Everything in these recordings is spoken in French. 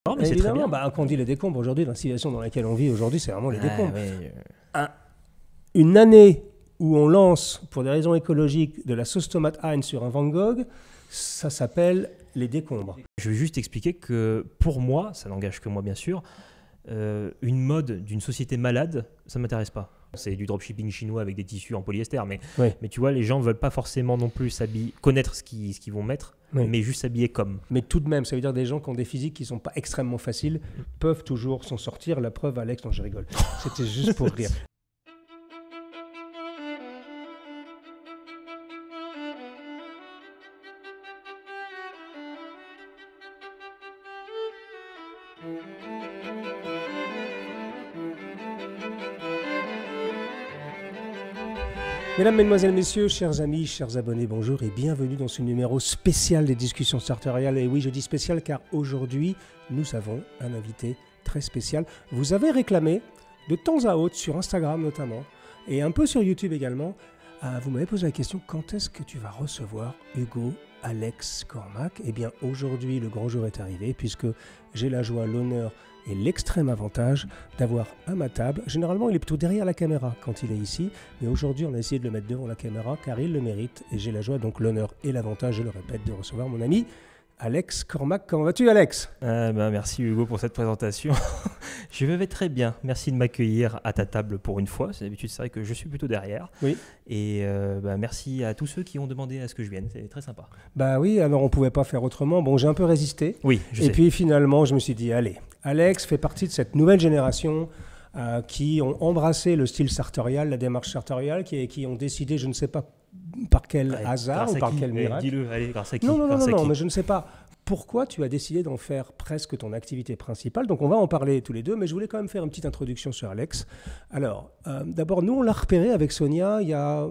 Non, mais c'est très Évidemment, bien. quand on dit les décombres, aujourd'hui, dans la situation dans laquelle on vit aujourd'hui, c'est vraiment les décombres. Ouais. Une année où on lance, pour des raisons écologiques, de la sauce tomate Heinz sur un Van Gogh, ça s'appelle les décombres. Je vais juste expliquer que pour moi, ça n'engage que moi bien sûr, une mode d'une société malade, ça ne m'intéresse pas. C'est du dropshipping chinois avec des tissus en polyester, mais tu vois, les gens ne veulent pas forcément non plus connaître ce qu'ils vont mettre, mais juste s'habiller comme. Mais tout de même, ça veut dire que des gens qui ont des physiques qui ne sont pas extrêmement faciles peuvent toujours s'en sortir. La preuve, Alex, non, je rigole. C'était juste pour rire. Mesdames, Mesdemoiselles, Messieurs, chers amis, chers abonnés, bonjour et bienvenue dans ce numéro spécial des discussions sartoriales. Et oui, je dis spécial car aujourd'hui, nous avons un invité très spécial. Vous avez réclamé de temps à autre, sur Instagram notamment, et un peu sur YouTube également, vous m'avez posé la question, quand est-ce que tu vas recevoir Hugo Alex Cormack? Eh bien, aujourd'hui, le grand jour est arrivé, puisque j'ai la joie, l'honneur et l'extrême avantage d'avoir à ma table. Généralement, il est plutôt derrière la caméra quand il est ici, mais aujourd'hui, on a essayé de le mettre devant la caméra, car il le mérite, et j'ai la joie, donc l'honneur et l'avantage, je le répète, de recevoir mon ami Alex Cormack. Comment vas-tu, Alex? Merci Hugo pour cette présentation. Je vais très bien. Merci de m'accueillir à ta table pour une fois. D'habitude, c'est vrai que je suis plutôt derrière. Oui. Et merci à tous ceux qui ont demandé à ce que je vienne. C'est très sympa. Oui, alors on ne pouvait pas faire autrement. Bon, j'ai un peu résisté. Oui, je sais. Et puis finalement, je me suis dit, allez, Alex fait partie de cette nouvelle génération qui ont embrassé le style sartorial, la démarche sartoriale, qui ont décidé, je ne sais pas par quel hasard ou par quel miracle. Dis-le, allez, grâce à qui? Non, mais je ne sais pas pourquoi tu as décidé d'en faire presque ton activité principale. Donc on va en parler tous les deux, mais je voulais quand même faire une petite introduction sur Alex. Alors, d'abord, nous, on l'a repéré avec Sonia il y a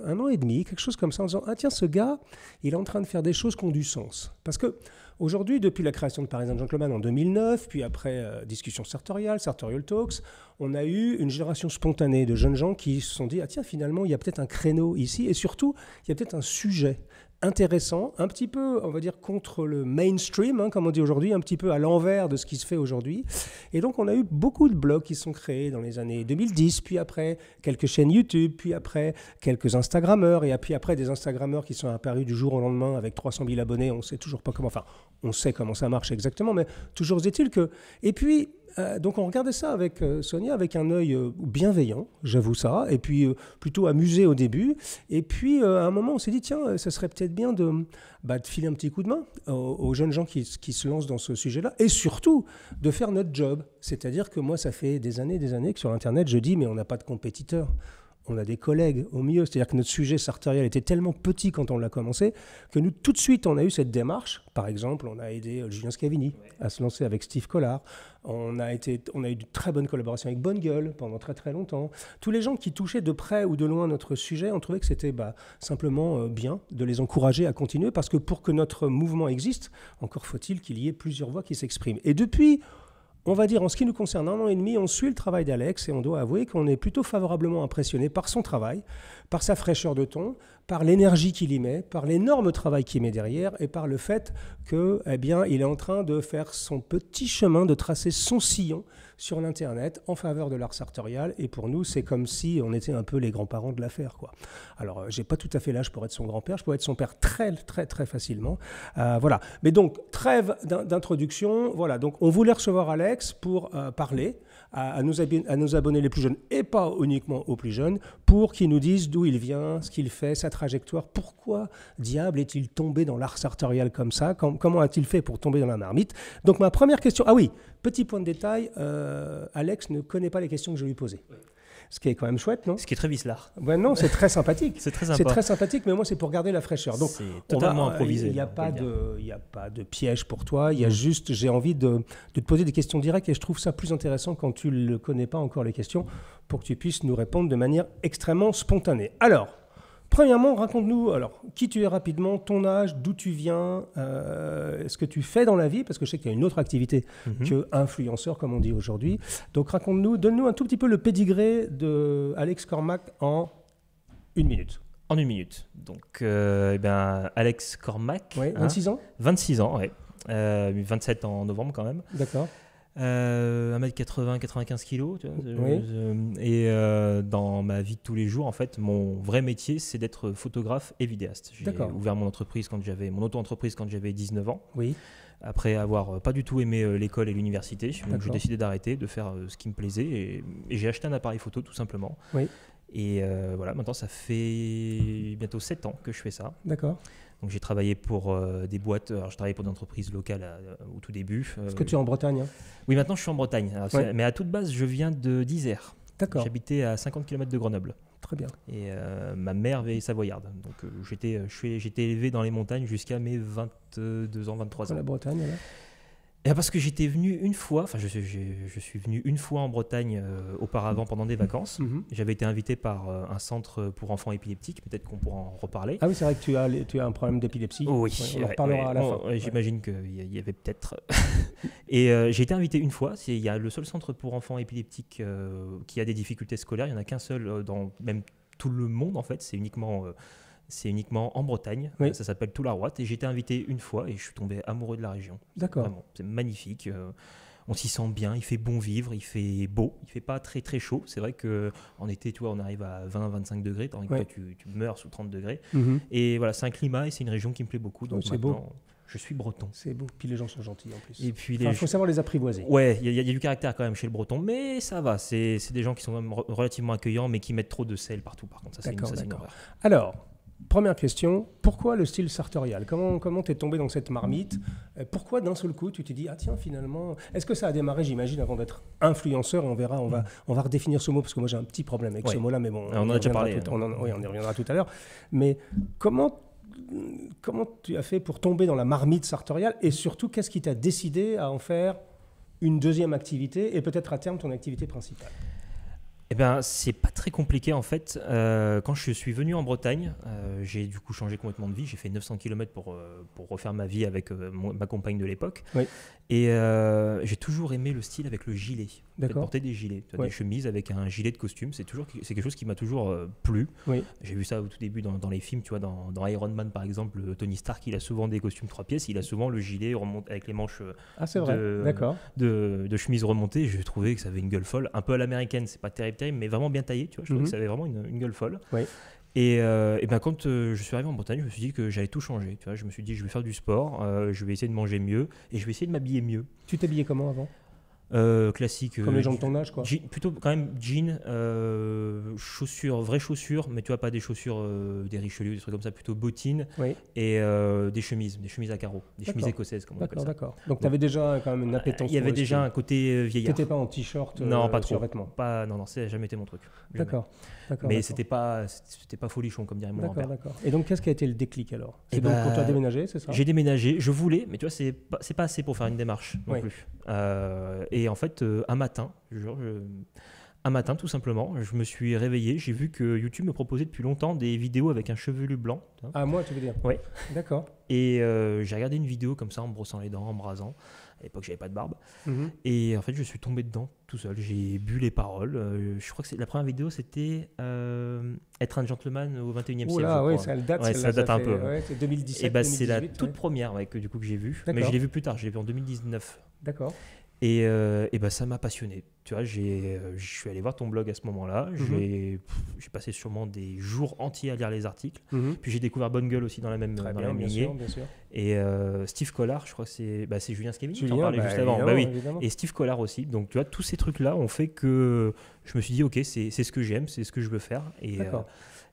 1 an et demi, quelque chose comme ça, en disant « Ah tiens, ce gars, il est en train de faire des choses qui ont du sens. » Parce que aujourd'hui, depuis la création de Parisian Gentleman en 2009, puis après Discussion sartoriale, Sartorial Talks, on a eu une génération spontanée de jeunes gens qui se sont dit « Ah tiens, finalement, il y a peut-être un créneau ici, et surtout, il y a peut-être un sujet intéressant, un petit peu, on va dire, contre le mainstream, comme on dit aujourd'hui, un petit peu à l'envers de ce qui se fait aujourd'hui. » Et donc, on a eu beaucoup de blogs qui sont créés dans les années 2010, puis après, quelques chaînes YouTube, puis après, quelques Instagrammeurs, et puis après, des Instagrammeurs qui sont apparus du jour au lendemain avec 300 000 abonnés. On sait toujours pas comment, enfin, on sait comment ça marche exactement, mais toujours est-il que... Et puis... donc on regardait ça avec Sonia avec un œil bienveillant, j'avoue ça, et puis plutôt amusé au début. Et puis à un moment on s'est dit tiens, ça serait peut-être bien de filer un petit coup de main aux jeunes gens qui se lancent dans ce sujet-là, et surtout de faire notre job. C'est-à-dire que moi ça fait des années que sur Internet je dis mais on n'a pas de compétiteurs. On a des collègues au milieu, c'est-à-dire que notre sujet sartorial était tellement petit quand on l'a commencé que nous, tout de suite, on a eu cette démarche. Par exemple, on a aidé Julien Scavini à se lancer avec Steve Collard. On a eu de très bonnes collaborations avec Bonne Gueule pendant très très longtemps. Tous les gens qui touchaient de près ou de loin notre sujet, on trouvait que c'était simplement bien de les encourager à continuer parce que pour que notre mouvement existe, encore faut-il qu'il y ait plusieurs voix qui s'expriment. Et depuis... on va dire, en ce qui nous concerne, 1 an et demi, on suit le travail d'Alex et on doit avouer qu'on est plutôt favorablement impressionné par son travail, par sa fraîcheur de ton, par l'énergie qu'il y met, par l'énorme travail qu'il met derrière et par le fait que, il est en train de faire son petit chemin, de tracer son sillon sur l'Internet en faveur de l'art sartorial. Et pour nous, c'est comme si on était un peu les grands-parents de l'affaire, quoi. Alors, j'ai pas tout à fait l'âge pour être son grand-père, je pourrais être son père très, très, très facilement. Voilà. Mais donc, trêve d'introduction. Voilà. Donc, on voulait recevoir Alex pour parler à nos abonnés les plus jeunes et pas uniquement aux plus jeunes pour qu'ils nous disent d'où il vient, ce qu'il fait, sa trajectoire, pourquoi diable est-il tombé dans l'art sartorial comme ça, comment a-t-il fait pour tomber dans la marmite. Donc ma première question, petit point de détail, Alex ne connaît pas les questions que je lui posais. Ce qui est quand même chouette, non? Ce qui est très vicelard. Non, c'est très sympathique. C'est très sympa. C'est très sympathique, mais moi, c'est pour garder la fraîcheur. Donc, c'est totalement improvisé. Il n'y a pas de piège pour toi. Il y a juste, j'ai envie de te poser des questions directes et je trouve ça plus intéressant quand tu ne connais pas encore les questions pour que tu puisses nous répondre de manière extrêmement spontanée. Alors, premièrement, raconte-nous qui tu es rapidement, ton âge, d'où tu viens, ce que tu fais dans la vie, parce que je sais qu'il y a une autre activité que influenceur, comme on dit aujourd'hui. Donc raconte-nous, donne-nous un tout petit peu le pédigré de Alex Cormack en 1 minute. En 1 minute. Donc, Alex Cormack. Oui, 26 ans 26 ans, oui. 27 en novembre quand même. D'accord. 1m80, 95 kg. Et dans ma vie de tous les jours, en fait, mon vrai métier, c'est d'être photographe et vidéaste. J'ai ouvert mon auto-entreprise quand j'avais 19 ans. Oui. Après avoir pas du tout aimé l'école et l'université, donc j'ai décidé d'arrêter, de faire ce qui me plaisait et j'ai acheté un appareil photo tout simplement. Oui. Et voilà, maintenant ça fait bientôt 7 ans que je fais ça. D'accord. Donc j'ai travaillé pour des boîtes, alors je travaillais pour des entreprises locales au tout début. Est-ce que tu es en Bretagne? Oui, maintenant je suis en Bretagne. Alors, mais à toute base, je viens d'Isère. D'accord. J'habitais à 50 km de Grenoble. Très bien. Et ma mère est savoyarde. Donc j'étais élevé dans les montagnes jusqu'à mes 22 ans, 23 ans. La Bretagne, alors? Et parce que j'étais venu une fois, enfin je suis venu une fois en Bretagne auparavant pendant des vacances. J'avais été invité par un centre pour enfants épileptiques, peut-être qu'on pourra en reparler. Ah oui, c'est vrai que tu as un problème d'épilepsie. Oui, on en reparlera à la fin. J'imagine qu'il y avait peut-être. Et j'ai été invité une fois, il y a le seul centre pour enfants épileptiques qui a des difficultés scolaires, il n'y en a qu'un seul dans même tout le monde en fait, c'est uniquement en Bretagne, ça s'appelle Toularoite et j'ai été invité une fois et je suis tombé amoureux de la région. D'accord. Vraiment, c'est magnifique, on s'y sent bien, il fait bon vivre, il fait beau, il fait pas très très chaud. C'est vrai qu'en été, tu vois, on arrive à 20-25 degrés, tandis que toi tu meurs sous 30 degrés. Et voilà, c'est un climat et c'est une région qui me plaît beaucoup. Donc c'est beau. Je suis breton. C'est beau. Puis les gens sont gentils en plus. Et puis il faut savoir les apprivoiser. Ouais, il y a du caractère quand même chez le breton, mais ça va. C'est des gens qui sont même relativement accueillants, mais qui mettent trop de sel partout. Par contre, ça c'est une horreur. Alors, première question, pourquoi le style sartorial? Comment t'es tombé dans cette marmite? Pourquoi d'un seul coup tu t'es dit ah tiens finalement, est-ce que ça a démarré, j'imagine, avant d'être influenceur? Et on verra, on va redéfinir ce mot parce que moi j'ai un petit problème avec ce mot-là, mais bon, on en a déjà parlé. On y reviendra tout à l'heure. Mais comment tu as fait pour tomber dans la marmite sartoriale et surtout qu'est-ce qui t'a décidé à en faire une deuxième activité et peut-être à terme ton activité principale? Eh bien, c'est pas très compliqué en fait. Quand je suis venu en Bretagne, j'ai du coup changé complètement de vie. J'ai fait 900 km pour refaire ma vie avec ma compagne de l'époque. Oui. Et j'ai toujours aimé le style avec le gilet. Porter des gilets, des chemises avec un gilet de costume. C'est quelque chose qui m'a toujours plu. Oui. J'ai vu ça au tout début dans les films. Tu vois, dans Iron Man par exemple, Tony Stark, il a souvent des costumes 3 pièces. Il a souvent le gilet avec les manches de chemise remontée. Je trouvais que ça avait une gueule folle, un peu à l'américaine. C'est pas terrible, mais vraiment bien taillé. Tu vois, je trouvais que ça avait vraiment une gueule folle. Oui. Et ben quand je suis arrivé en Bretagne, je me suis dit que j'allais tout changer. Tu vois, je me suis dit je vais faire du sport, je vais essayer de manger mieux et je vais essayer de m'habiller mieux. Tu t'habillais comment avant? Classique. Comme les gens de ton âge, quoi. Plutôt quand même jean, chaussures, vraies chaussures, mais tu vois pas des chaussures des Richelieu, des trucs comme ça, plutôt bottines et des chemises à carreaux, des chemises écossaises comme on appelle ça. D'accord. Donc tu avais déjà quand même une appétence. Il y avait déjà un côté vieillard. Tu n'étais pas en t-shirt non, pas trop. Survêtement. Non, ça n'a jamais été mon truc. D'accord. Mais c'était pas folichon comme dirait mon grand-père. D'accord. Et donc qu'est-ce qui a été le déclic alors? C'est donc quand tu as déménagé, c'est ça? J'ai déménagé, je voulais, mais tu vois c'est pas assez pour faire une démarche non plus. Et en fait, un matin, tout simplement, je me suis réveillé, j'ai vu que YouTube me proposait depuis longtemps des vidéos avec un chevelu blanc. Ah, moi, tu veux dire? Oui. D'accord. Et j'ai regardé une vidéo comme ça en me brossant les dents, en me rasant. À l'époque, j'avais pas de barbe. Et en fait, je suis tombé dedans tout seul. J'ai bu les paroles. Je crois que la première vidéo, c'était être un gentleman au 21e siècle. Oui, ça date. Ouais, ça date un peu. Ouais, c'est 2017. Et bah, c'est la toute première que j'ai vue. Mais je l'ai vue plus tard. Je l'ai vue en 2019. D'accord. Et bah, ça m'a passionné. Tu vois, je suis allé voir ton blog à ce moment-là. J'ai passé sûrement des jours entiers à lire les articles. Puis j'ai découvert Bonne Gueule aussi dans la même lignée. Bien sûr. Et Steve Collard, je crois que c'est Julien Scheming qui en Julien, parlait juste avant. Oui. Évidemment. Et Steve Collard aussi. Donc tu vois, tous ces trucs-là ont fait que je me suis dit, ok, c'est ce que j'aime, c'est ce que je veux faire.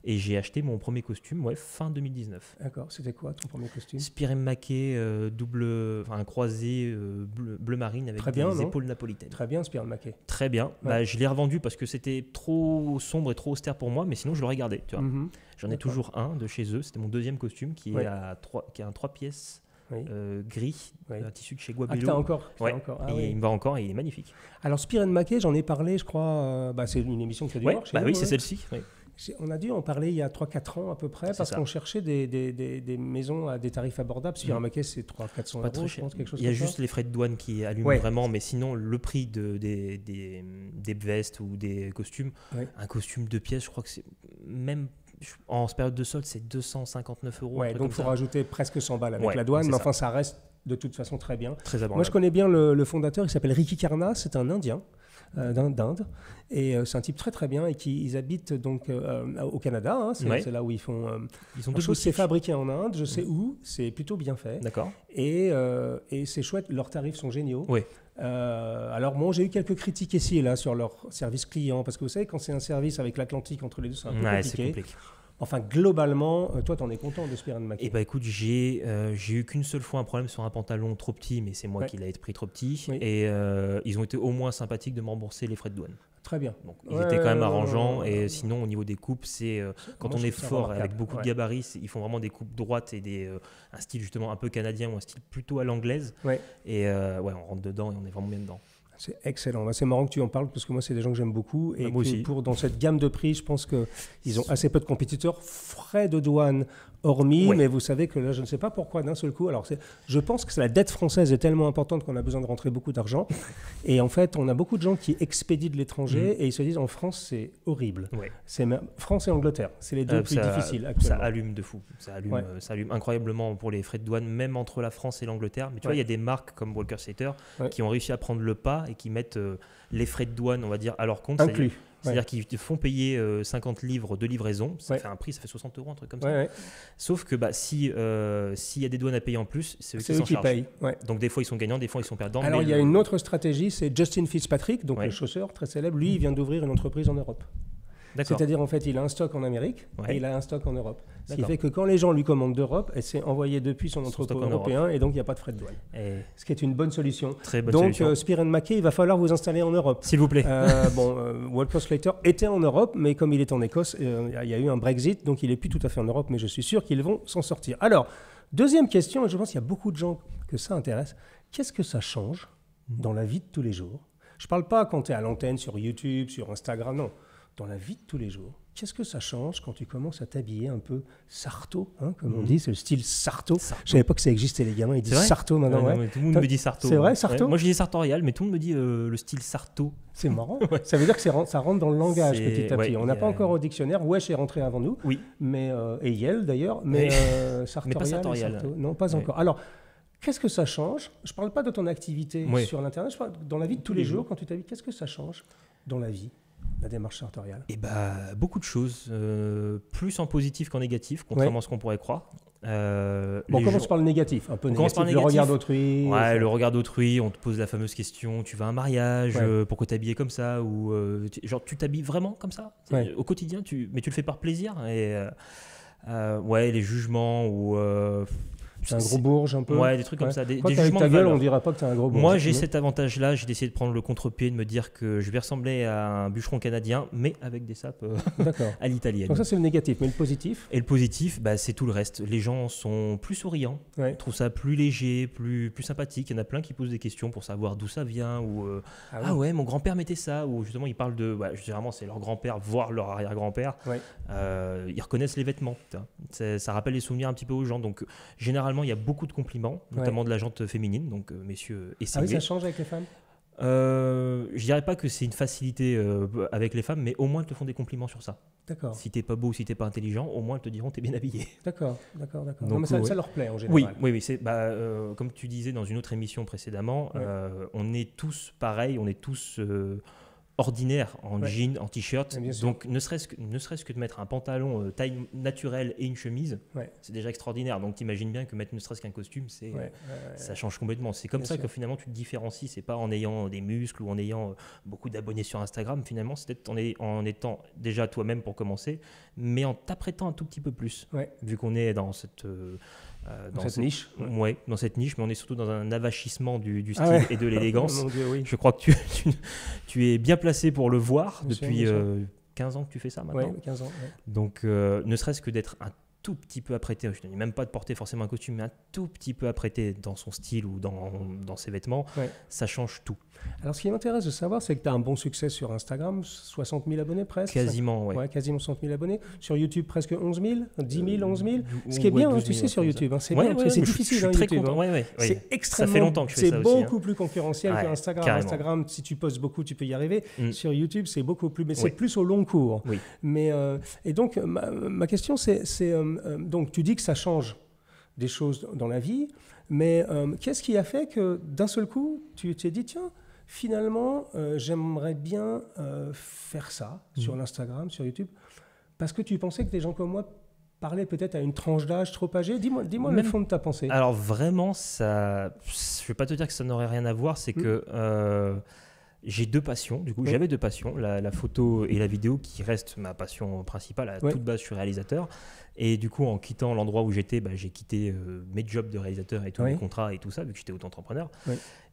Et j'ai acheté mon premier costume fin 2019. D'accord. C'était quoi ton premier costume? Spirem Maquet, un croisé bleu marine avec des épaules napolitaines. Très bien, Spirem Maquet. Très bien. Ouais. Je l'ai revendu parce que c'était trop sombre et trop austère pour moi, mais sinon je l'aurais gardé. Tu vois. J'en ai toujours un de chez eux. C'était mon deuxième costume qui est un 3 pièces. Gris, un tissu de chez Guabello. Ah, t'as encore, il me va encore et il est magnifique. Alors Spirem Maquet, j'en ai parlé, je crois. C'est une émission qui a dû voir chez nous. Oui, c'est celle-ci. Oui. On a dû en parler il y a 3-4 ans à peu près, parce qu'on cherchait des maisons à des tarifs abordables. Spirem Maquet, c'est 300-400 euros, je pense, quelque chose. Il y a juste les frais de douane qui allument vraiment, mais sinon, le prix des vestes ou des costumes, un costume 2 pièces, je crois que c'est même... En période de solde, c'est 259 euros. Donc il faut rajouter presque 100 balles avec la douane, mais enfin ça reste de toute façon très bien. Très abordable. Moi, je connais bien le fondateur, il s'appelle Ricky Karna, c'est un Indien d'Inde, et c'est un type très très bien, et ils habitent donc au Canada, hein, c'est là où ils font... Ils ont deux choses, c'est fabriqué en Inde, je sais où, c'est plutôt bien fait. D'accord. Et c'est chouette, leurs tarifs sont géniaux. Oui. Alors bon, j'ai eu quelques critiques ici et là sur leur service client, parce que vous savez, quand c'est un service avec l'Atlantique entre les deux, c'est un peu compliqué. C'est compliqué. Enfin, globalement, toi, t'en es content de Spear & Mackey? Eh ben, écoute, j'ai eu qu'une seule fois un problème sur un pantalon trop petit, mais c'est moi qui l'ai pris trop petit. Oui. Et ils ont été au moins sympathiques de me rembourser les frais de douane. Très bien. Donc, ils étaient quand même arrangeants. Et sinon, au niveau des coupes, c'est quand on est fort avec beaucoup de gabarits, ils font vraiment des coupes droites et un style justement un peu canadien ou un style plutôt à l'anglaise. Ouais. Et on rentre dedans et on est vraiment bien dedans. C'est excellent. C'est marrant que tu en parles parce que moi, c'est des gens que j'aime beaucoup. Et moi aussi. Dans cette gamme de prix, je pense qu'ils ont assez peu de compétiteurs. Frais de douane hormis, mais vous savez que là, je ne sais pas pourquoi d'un seul coup. Alors, je pense que la dette française est tellement importante qu'on a besoin de rentrer beaucoup d'argent. Et en fait, on a beaucoup de gens qui expédient de l'étranger et ils se disent en France, c'est horrible. Ouais. France et Angleterre, c'est les deux plus difficiles actuellement. Ça allume de fou. Ça allume incroyablement pour les frais de douane, même entre la France et l'Angleterre. Mais tu vois, il y a des marques comme Walker Sayter qui ont réussi à prendre le pas et qui mettent les frais de douane, on va dire, à leur compte. Inclus. C'est-à-dire qu'ils te font payer 50 livres de livraison, ça fait un prix, ça fait 60 €, un truc comme ça. Ouais. Sauf que s'il y a des douanes à payer en plus, c'est eux qui payent. Ouais. Donc des fois ils sont gagnants, des fois ils sont perdants. Alors il y a une autre stratégie, c'est Justin Fitzpatrick, donc le chausseur très célèbre, lui il vient d'ouvrir une entreprise en Europe. C'est-à-dire en fait il a un stock en Amérique et il a un stock en Europe. Ce qui fait que quand les gens lui commandent d'Europe, c'est envoyé depuis son entrepôt européen et donc il n'y a pas de frais de douane. Ce qui est une bonne solution. Très bonne solution. Donc Spear & Mackey, il va falloir vous installer en Europe. S'il vous plaît. Walker Slater était en Europe, mais comme il est en Écosse, il y a eu un Brexit, donc il n'est plus tout à fait en Europe, mais je suis sûr qu'ils vont s'en sortir. Alors, deuxième question, et je pense qu'il y a beaucoup de gens que ça intéresse. Qu'est-ce que ça change dans la vie de tous les jours? Je ne parle pas quand tu es à l'antenne sur YouTube, sur Instagram, non. Dans la vie de tous les jours, qu'est-ce que ça change quand tu commences à t'habiller un peu sarto, comme on dit, c'est le style sarto. Je ne savais pas que ça existait, les gamins, ils disent sarto maintenant. Non, tout le monde me dit sarto. C'est vrai, sarto? Moi je dis sartorial, mais tout le monde me dit le style sarto. C'est marrant. Ça veut dire que ça rentre dans le langage petit à petit. On n'a pas encore au dictionnaire. Wesh est rentré avant nous. Oui. Et Yel d'ailleurs, mais sartorial. Mais pas sartorial. Sarto, non, pas encore. Alors, qu'est-ce que ça change? Je ne parle pas de ton activité sur l'Internet, je parle dans la vie de tous les jours, quand tu t'habilles, qu'est-ce que ça change dans la vie? La démarche sartoriale? Beaucoup de choses, plus en positif qu'en négatif, contrairement à ce qu'on pourrait croire. On commence par le négatif, un peu négatif, le regard d'autrui. Ouais, le regard d'autrui, on te pose la fameuse question, tu vas à un mariage, pourquoi t'habiller comme ça? Ou tu t'habilles vraiment comme ça au quotidien, mais tu le fais par plaisir. Et les jugements ou... C'est un gros bourge un peu. Ouais, des trucs comme ça. Des avec ta gueule, on ne dira pas que tu es un gros bourge. Moi, j'ai cet avantage-là. J'ai décidé de prendre le contre-pied, de me dire que je vais ressembler à un bûcheron canadien, mais avec des sapes à l'italienne. Donc ça, c'est le négatif. Mais le positif? Et le positif, c'est tout le reste. Les gens sont plus souriants. Ils trouvent ça plus léger, plus sympathique. Il y en a plein qui posent des questions pour savoir d'où ça vient. Ou ouais, mon grand-père mettait ça. Ou justement, ils parlent de... généralement, c'est leur grand-père, voire leur arrière-grand-père. Ils reconnaissent les vêtements. Ça rappelle les souvenirs un petit peu aux gens. Donc, généralement, il y a beaucoup de compliments, notamment de la gente féminine, donc messieurs, essayez. Ah oui, ça change avec les femmes? Je dirais pas que c'est une facilité avec les femmes, mais au moins elles te font des compliments sur ça. D'accord. Si t'es pas beau, si t'es pas intelligent, au moins elles te diront t'es bien habillé. D'accord. Donc, non, mais ça leur plaît en général. Oui. C'est, comme tu disais dans une autre émission précédemment, on est tous pareils, on est tous... ordinaire en jean, en t-shirt, donc ne serait-ce que de mettre un pantalon taille naturelle et une chemise, c'est déjà extraordinaire. Donc t'imagines bien que mettre ne serait-ce qu'un costume, ça change complètement. C'est comme ça que finalement tu te différencies. C'est pas en ayant des muscles ou en ayant beaucoup d'abonnés sur Instagram. Finalement, c'est peut-être en étant déjà toi-même pour commencer, mais en t'apprêtant un tout petit peu plus, vu qu'on est dans cette niche. Dans cette niche, mais on est surtout dans un avachissement du style et de l'élégance. Je crois que tu es bien placé pour le voir depuis 15 ans que tu fais ça maintenant. Oui, 15 ans. Donc, ne serait-ce que d'être un tout petit peu apprêté, je ne dis même pas de porter forcément un costume, mais un tout petit peu apprêté dans son style ou dans ses vêtements, ça change tout. Alors, ce qui m'intéresse de savoir, c'est que tu as un bon succès sur Instagram, 60 000 abonnés presque. Quasiment, quasiment 60 000 abonnés. Sur YouTube, presque 11 000, 10 000, 11 000. Ce qui est bien, tu sais, sur YouTube. C'est bien, c'est difficile, YouTube. C'est extrêmement... Ça fait longtemps que je fais ça aussi. C'est beaucoup plus concurrentiel qu'Instagram. Carrément. Instagram, si tu postes beaucoup, tu peux y arriver. Sur YouTube, c'est beaucoup plus... Mais c'est plus au long cours. Mais, et donc, ma question, c'est... donc, tu dis que ça change des choses dans la vie. Mais qu'est-ce qui a fait que d'un seul coup, tu t'es dit, tiens, finalement, j'aimerais bien faire ça sur l'Instagram, sur YouTube, parce que tu pensais que des gens comme moi parlaient peut-être à une tranche d'âge trop âgée. Dis-moi le fond de ta pensée. Alors vraiment, ça, je ne vais pas te dire que ça n'aurait rien à voir, c'est que j'ai 2 passions. Du coup, j'avais 2 passions, la photo et la vidéo, qui reste ma passion principale. À toute base, je suis réalisateur. Et du coup, en quittant l'endroit où j'étais, j'ai quitté mes jobs de réalisateur et tous mes contrats et tout ça, vu que j'étais auto-entrepreneur.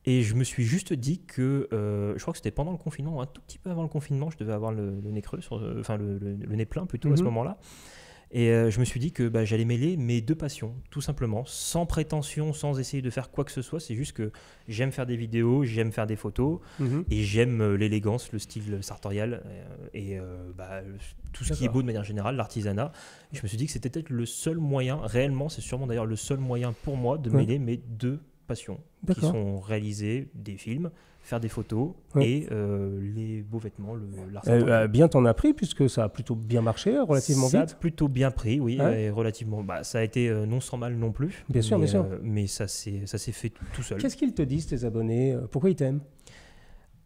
Et je me suis juste dit que, je crois que c'était pendant le confinement, un tout petit peu avant le confinement, je devais avoir le nez creux, le nez plein plutôt à ce moment-là. Et je me suis dit que j'allais mêler mes 2 passions, tout simplement, sans prétention, sans essayer de faire quoi que ce soit. C'est juste que j'aime faire des vidéos, j'aime faire des photos, et j'aime l'élégance, le style sartorial, et tout ce qui est beau de manière générale, l'artisanat. Et je me suis dit que c'était peut-être le seul moyen, réellement, c'est sûrement d'ailleurs le seul moyen pour moi de mêler mes 2 passions, qui sont réaliser des films, faire des photos et les beaux vêtements, l'art. Bien t'en as pris, puisque ça a plutôt bien marché, relativement vite. Ça a plutôt bien pris, oui, et relativement. Ça a été non sans mal non plus. Bien sûr. Mais ça s'est fait tout seul. Qu'est-ce qu'ils te disent, tes abonnés? Pourquoi ils t'aiment?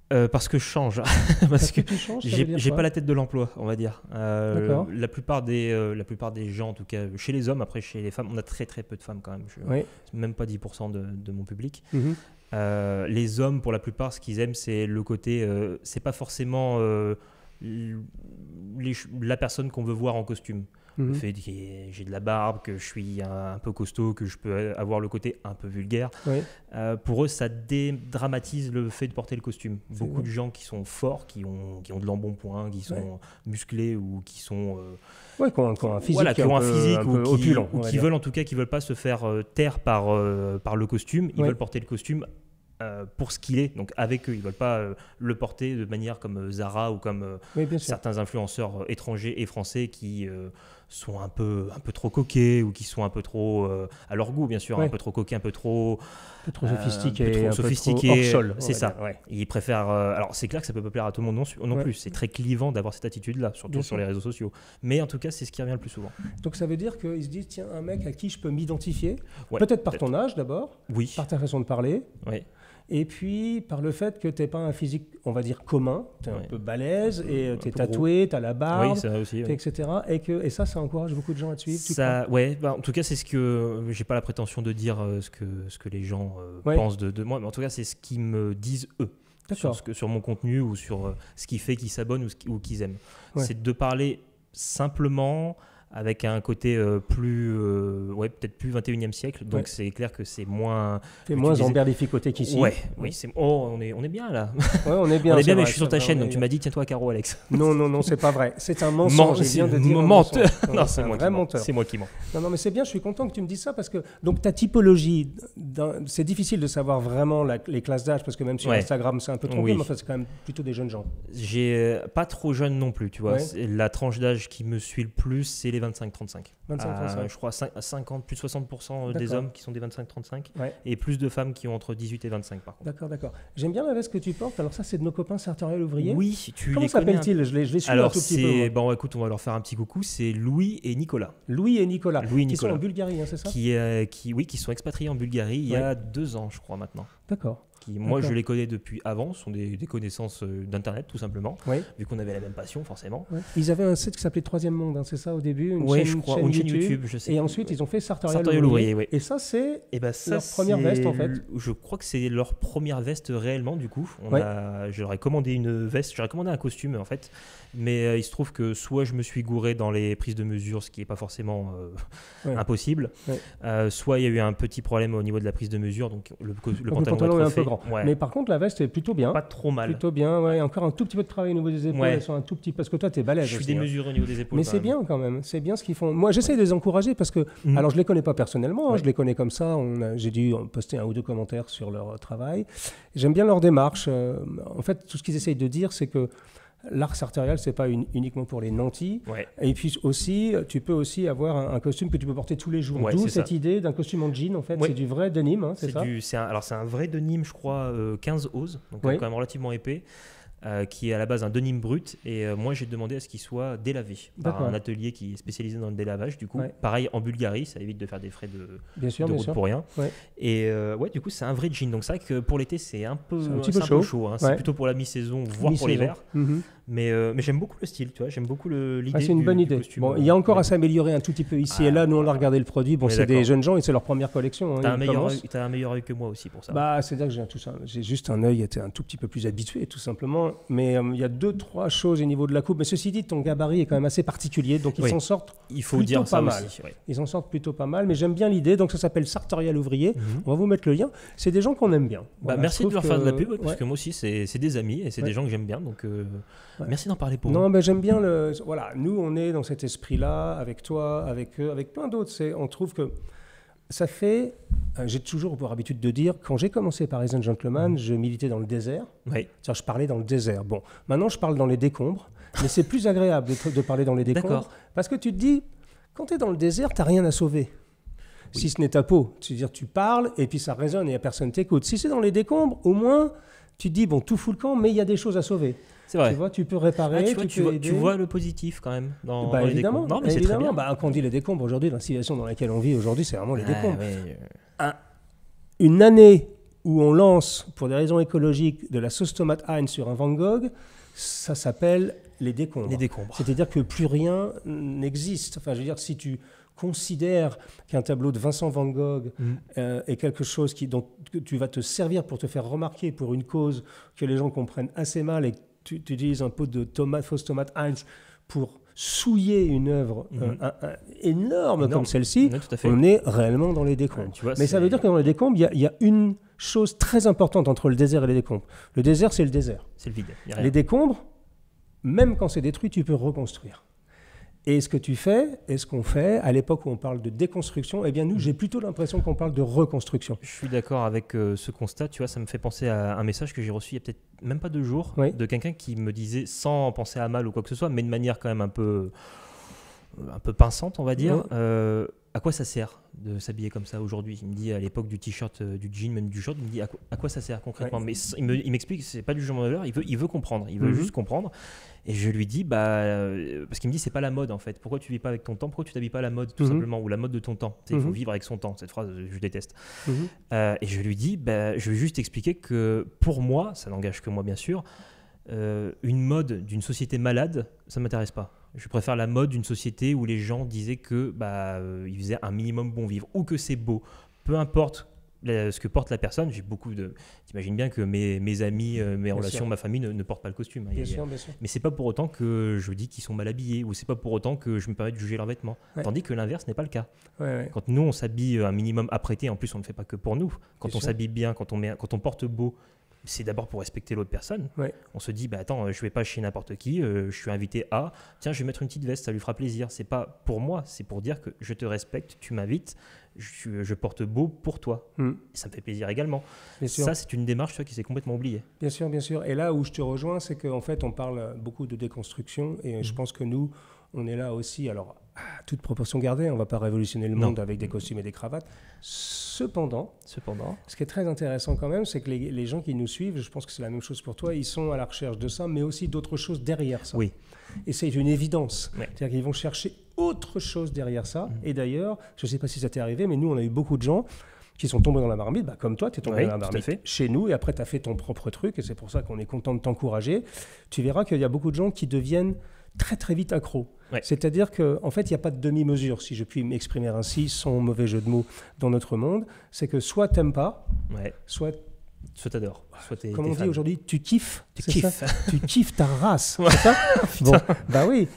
Parce que je change. Parce que tu changes, j'ai pas la tête de l'emploi, on va dire. La plupart des gens, en tout cas chez les hommes, après chez les femmes, on a très très peu de femmes quand même. Même pas 10% de mon public. Les hommes, pour la plupart, ce qu'ils aiment, c'est le côté. C'est pas forcément la personne qu'on veut voir en costume. Le fait que j'ai de la barbe, que je suis un peu costaud, que je peux avoir le côté un peu vulgaire. Pour eux, ça dédramatise le fait de porter le costume. Beaucoup de gens qui sont forts, qui ont de l'embonpoint, qui sont musclés ou qui sont... qui ont un physique, qui ont un physique ou opulent. Ou qui veulent en tout cas, qui veulent pas se faire taire par le costume. Ils veulent porter le costume pour ce qu'il est, donc avec eux. Ils ne veulent pas le porter de manière comme Zara ou comme certains influenceurs étrangers et français qui sont un peu trop coquets ou qui sont un peu trop à leur goût, bien sûr, un peu trop coquets, un peu trop sophistiqués, un peu trop hors sol. C'est ça. Ouais. Ils préfèrent. Alors c'est clair que ça peut pas plaire à tout le monde non plus. C'est très clivant d'avoir cette attitude-là, surtout sur les réseaux sociaux. Mais en tout cas, c'est ce qui revient le plus souvent. Donc ça veut dire qu'ils se disent, tiens, un mec à qui je peux m'identifier, peut-être par ton âge d'abord, par ta façon de parler. Et puis, par le fait que tu n'es pas un physique, on va dire, commun, tu es un peu balèze, et tu es tatoué, tu as la barbe, etc. Et ça encourage beaucoup de gens à te suivre. En tout cas, c'est ce que... J'ai pas la prétention de dire ce que les gens pensent de moi, mais en tout cas, c'est ce qu'ils me disent eux. Sur mon contenu ou sur ce qui fait qu'ils s'abonnent ou qu'ils aiment. C'est de parler simplement... avec un côté peut-être plus 21e siècle, donc c'est clair que c'est moins... C'est moins emberlificoté qu'ici. On est bien là. On est bien, mais je suis sur ta chaîne, donc tu m'as dit tiens-toi à carreau, Alex. Non, c'est pas vrai. C'est un mensonge. C'est un menteur. C'est moi qui mens. Non, mais c'est bien, je suis content que tu me dises ça, parce que donc ta typologie, c'est difficile de savoir vraiment les classes d'âge, parce que même sur Instagram, c'est un peu trompé, mais en fait, c'est quand même plutôt des jeunes gens. J'ai pas trop jeune non plus, tu vois. La tranche d'âge qui me suit le plus, c'est les 25-35. Je crois 50, plus de 60% des hommes qui sont des 25-35 et plus de femmes qui ont entre 18 et 25 par contre. D'accord. J'aime bien la veste que tu portes. Alors ça, c'est de nos copains Sartorial Ouvriers. Oui, Comment s'appellent-ils? Je les suis un tout petit peu. Écoute, on va leur faire un petit coucou. C'est Louis et Nicolas. Qui sont en Bulgarie, c'est ça? Qui sont expatriés en Bulgarie il y a 2 ans, je crois maintenant. D'accord. Moi, je les connais depuis avant. Ce sont des connaissances d'Internet, tout simplement. Vu qu'on avait la même passion, forcément. Ils avaient un site qui s'appelait Troisième Monde, c'est ça, au début? Une chaîne YouTube, je sais. Et ensuite, ils ont fait Sartorial Ouvrier. Et ça, c'est leur première veste, en fait? Je crois que c'est leur première veste réellement, du coup. Je leur ai commandé une veste. J'aurais commandé un costume, en fait. Mais il se trouve que soit je me suis gouré dans les prises de mesure, ce qui n'est pas forcément impossible. Soit il y a eu un petit problème au niveau de la prise de mesure. Donc le pantalon est un peu grand. Mais par contre, la veste est plutôt bien. Pas trop mal. Plutôt bien, encore un tout petit peu de travail au niveau des épaules. Elles sont un tout petit... Parce que toi, tu es balèze. Je suis démesuré au niveau des épaules. Mais c'est bien quand même. C'est bien ce qu'ils font. Moi, j'essaie de les encourager parce que... Alors, je ne les connais pas personnellement. Je les connais comme ça. J'ai dû poster 1 ou 2 commentaires sur leur travail. J'aime bien leur démarche. En fait, tout ce qu'ils essayent de dire, c'est que l'art sartorial, c'est pas uniquement pour les nantis. Et puis aussi, tu peux aussi avoir un costume que tu peux porter tous les jours. D'où cette idée d'un costume en jean, en fait. C'est du vrai denim, c'est ça? Alors, c'est un vrai denim, je crois, 15 oses, donc quand même relativement épais. qui est à la base un denim brut. Et moi, j'ai demandé à ce qu'il soit délavé par un atelier qui est spécialisé dans le délavage. Du coup, pareil en Bulgarie, ça évite de faire des frais de route pour rien. Ouais. Et du coup, c'est un vrai jean. Donc c'est vrai que pour l'été, c'est un peu chaud. Hein. C'est plutôt pour la mi-saison, voire pour l'hiver. Mais j'aime beaucoup le style, tu vois. J'aime beaucoup l'idée. C'est une bonne idée. Bon, il y a encore à s'améliorer un tout petit peu ici et là. Nous, on a regardé le produit. Bon, c'est des jeunes gens et c'est leur première collection. Hein, t'as un meilleur œil que moi aussi pour ça. Bah, c'est-à-dire que j'ai juste un œil un tout petit peu plus habitué, tout simplement. Mais il y a 2-3 choses au niveau de la coupe. Mais ceci dit, ton gabarit est quand même assez particulier, donc ils s'en sortent plutôt pas mal. Ils s'en sortent plutôt pas mal, mais j'aime bien l'idée. Donc ça s'appelle Sartorial Ouvrier. On va vous mettre le lien. C'est des gens qu'on aime bien. Voilà, merci de leur faire de la pub, parce que moi aussi, c'est des amis et c'est des gens que j'aime bien. Donc merci d'en parler pour moi. Non, mais j'aime bien voilà, nous, on est dans cet esprit-là, avec toi, avec eux, avec plein d'autres. On trouve que ça fait... J'ai toujours pour habitude de dire, quand j'ai commencé Paris & Gentleman, je militais dans le désert. C'est-à-dire, je parlais dans le désert. Bon, maintenant, je parle dans les décombres, mais c'est plus agréable de parler dans les décombres. Parce que tu te dis, quand tu es dans le désert, tu n'as rien à sauver. Si ce n'est ta peau. C'est-à-dire, tu parles et puis ça résonne et personne t'écoute. Si c'est dans les décombres, au moins, tu te dis, bon, tout fout le camp, mais il y a des choses à sauver. C'est vrai. Tu vois, tu peux réparer, tu vois le positif quand même dans les évidemment, décombres. Non, mais évidemment. C'est très bien. Quand on dit les décombres aujourd'hui, la situation dans laquelle on vit aujourd'hui, c'est vraiment les décombres. Une année où on lance, pour des raisons écologiques, de la sauce tomate Heinz sur un Van Gogh, ça s'appelle les décombres. C'est-à-dire que plus rien n'existe. Enfin, je veux dire, si tu considères qu'un tableau de Vincent Van Gogh est quelque chose dont tu vas te servir pour te faire remarquer pour une cause que les gens comprennent assez mal et tu utilises un pot de fausse tomate Heinz pour souiller une œuvre énorme comme celle-ci, on est réellement dans les décombres. Mais ça veut dire que dans les décombres, il y a une chose très importante entre le désert et les décombres. Le désert, c'est le désert. C'est le vide. Les décombres, même quand c'est détruit, tu peux reconstruire. Et ce que tu fais, et ce qu'on fait, à l'époque où on parle de déconstruction, eh bien nous, j'ai plutôt l'impression qu'on parle de reconstruction. Je suis d'accord avec ce constat, tu vois, ça me fait penser à un message que j'ai reçu il y a peut-être même pas 2 jours, de quelqu'un qui me disait, sans penser à mal ou quoi que ce soit, mais de manière quand même un peu pinçante, on va dire, à quoi ça sert de s'habiller comme ça aujourd'hui? Il me dit, à l'époque du t-shirt, du jean, même du short, il me dit à quoi ça sert concrètement? Mais il m'explique que c'est pas du jugement de valeur, il veut comprendre, il veut juste comprendre. Et je lui dis, parce qu'il me dit, c'est pas la mode en fait. Pourquoi tu vis pas avec ton temps? Pourquoi tu t'habilles pas à la mode, tout simplement, ou la mode de ton temps? Il faut vivre avec son temps. Cette phrase, je déteste. Et je lui dis, je vais juste expliquer que pour moi, ça n'engage que moi bien sûr, une mode d'une société malade, ça m'intéresse pas. Je préfère la mode d'une société où les gens disaient que ils faisaient un minimum bon vivre ou que c'est beau. Peu importe ce que porte la personne. J'ai beaucoup de... T'imagines bien que mes amis, mes relations, ma famille ne portent pas le costume. Bien sûr. Mais c'est pas pour autant que je dis qu'ils sont mal habillés ou c'est pas pour autant que je me permets de juger leurs vêtements. Tandis que l'inverse n'est pas le cas. Quand nous, on s'habille un minimum apprêté, en plus, on ne le fait pas que pour nous. Quand on s'habille bien, quand on porte beau, c'est d'abord pour respecter l'autre personne. On se dit, attends, je vais pas chez n'importe qui, je suis invité à, tiens, je vais mettre une petite veste, ça lui fera plaisir. C'est pas pour moi, c'est pour dire que je te respecte, tu m'invites, je porte beau pour toi. Et ça me fait plaisir également. Ça, c'est une démarche qui s'est complètement oubliée. Bien sûr, bien sûr. Et là où je te rejoins, c'est qu'en fait, on parle beaucoup de déconstruction et je pense que nous, on est là aussi, alors à toute proportion gardée, on ne va pas révolutionner le monde avec des costumes et des cravates. Cependant, ce qui est très intéressant quand même, c'est que les gens qui nous suivent, je pense que c'est la même chose pour toi, ils sont à la recherche de ça, mais aussi d'autres choses derrière ça. Oui. Et c'est une évidence. C'est-à-dire qu'ils vont chercher autre chose derrière ça. Et d'ailleurs, je ne sais pas si ça t'est arrivé, mais nous, on a eu beaucoup de gens qui sont tombés dans la marmite, comme toi, tu es tombé dans la marmite chez nous, et après tu as fait ton propre truc, et c'est pour ça qu'on est content de t'encourager. Tu verras qu'il y a beaucoup de gens qui deviennent très très vite accros. C'est-à-dire qu'en fait, il n'y a pas de demi-mesure, si je puis m'exprimer ainsi, sans mauvais jeu de mots, dans notre monde. C'est que soit tu n'aimes pas, soit t'adores. Comme on dit aujourd'hui, tu kiffes. Tu kiffes ta race. C'est ça? Bon, oui.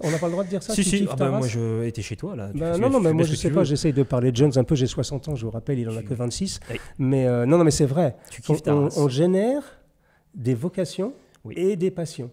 On n'a pas le droit de dire ça. Si. Moi, je étais chez toi là. Non, mais moi, je sais pas. J'essaye de parler de jeunes un peu. J'ai 60 ans, je vous rappelle, il en a que 26. Mais mais c'est vrai. On génère des vocations. Et des passions.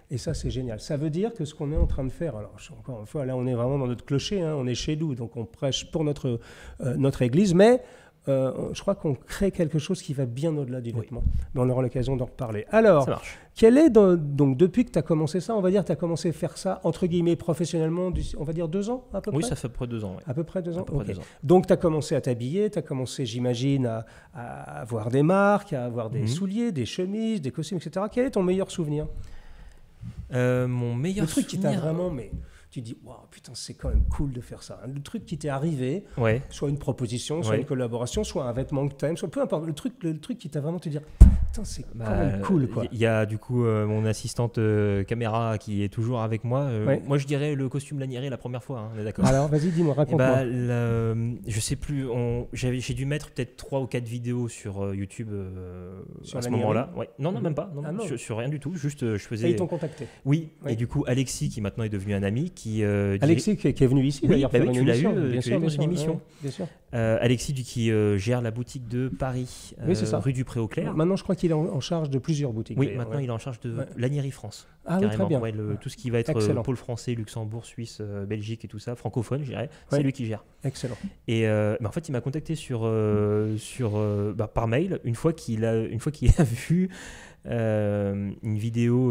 Et ça, c'est génial. Ça veut dire que ce qu'on est en train de faire, alors encore une fois, là, on est vraiment dans notre clocher, on est chez nous, donc on prêche pour notre église, mais je crois qu'on crée quelque chose qui va bien au-delà du vêtement. Mais on aura l'occasion d'en reparler. Alors, ça marche. Quel est donc depuis que tu as commencé ça, on va dire que tu as commencé à faire ça entre guillemets professionnellement, on va dire 2 ans à peu près. Oui, ça fait à peu près 2 ans. Ouais. À peu près 2 ans. Près 2 ans. Donc tu as commencé à t'habiller, tu as commencé, j'imagine, à avoir des marques, à avoir des souliers, des chemises, des costumes, etc. Quel est ton meilleur souvenir? Mon meilleur le truc souvenir... qui t'a vraiment, mais tu dis, waouh, putain, c'est quand même cool de faire ça. Le truc qui t'est arrivé, soit une proposition, soit une collaboration, soit un vêtement que tu aimes, soit peu importe, le truc qui t'a vraiment te dire, putain, c'est quand même cool, quoi. Il y a du coup mon assistante caméra qui est toujours avec moi. Moi, je dirais le costume Lanieri la première fois, hein, on est d'accord. Alors, vas-y, dis-moi, raconte-moi. Je sais plus, j'ai dû mettre peut-être 3 ou 4 vidéos sur YouTube à ce moment-là. Ouais. Non, même pas. Non. Sur rien du tout. Juste, je faisais. Et ils t'ont contacté. Oui. Et du coup, Alexis, qui maintenant est devenu un ami, Alexis qui est venu ici d'ailleurs faire une émission. Bien sûr, dans une émission. Bien sûr. Alexis qui gère la boutique de Paris, rue du Pré-au-Clair. Maintenant, je crois qu'il est en charge de plusieurs boutiques. Oui, maintenant il est en charge de Lanieri France. Ah oui, très bien. Tout ce qui va être pôle français, Luxembourg, Suisse, Belgique et tout ça, francophone, je dirais, c'est lui qui gère. Excellent. Et en fait, il m'a contacté par mail une fois qu'il a vu une vidéo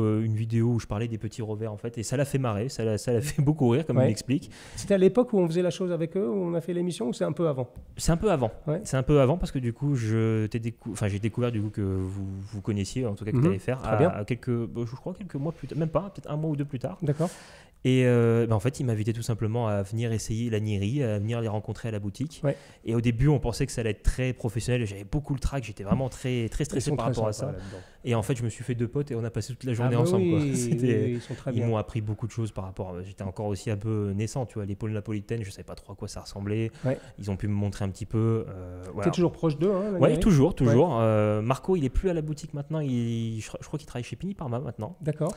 où je parlais des petits revers en fait, et ça l'a fait marrer, ça l'a fait beaucoup rire comme il m'explique. C'était à l'époque où on faisait la chose avec eux, où on a fait l'émission, ou c'est un peu avant? C'est un peu avant. C'est un peu avant parce que du coup j'ai découvert du coup que vous connaissiez, en tout cas que tu allais faire je crois quelques mois plus tard, même pas, peut-être 1 mois ou 2 plus tard. D'accord. Et en fait, il m'invitait tout simplement à venir essayer Lanieri, à venir les rencontrer à la boutique. Et au début, on pensait que ça allait être très professionnel. J'avais beaucoup le trac, j'étais vraiment très, très stressé par rapport à ça. Et en fait, je me suis fait 2 potes et on a passé toute la journée ensemble. Ils sont très bien. Ils m'ont appris beaucoup de choses par rapport. J'étais encore aussi un peu naissant, tu vois, l'épaule napolitaine, je savais pas trop à quoi ça ressemblait. Ils ont pu me montrer un petit peu. T'es toujours proche d'eux, hein? Oui, toujours. Marco, il est plus à la boutique maintenant. Je crois qu'il travaille chez Pini Parma maintenant. D'accord.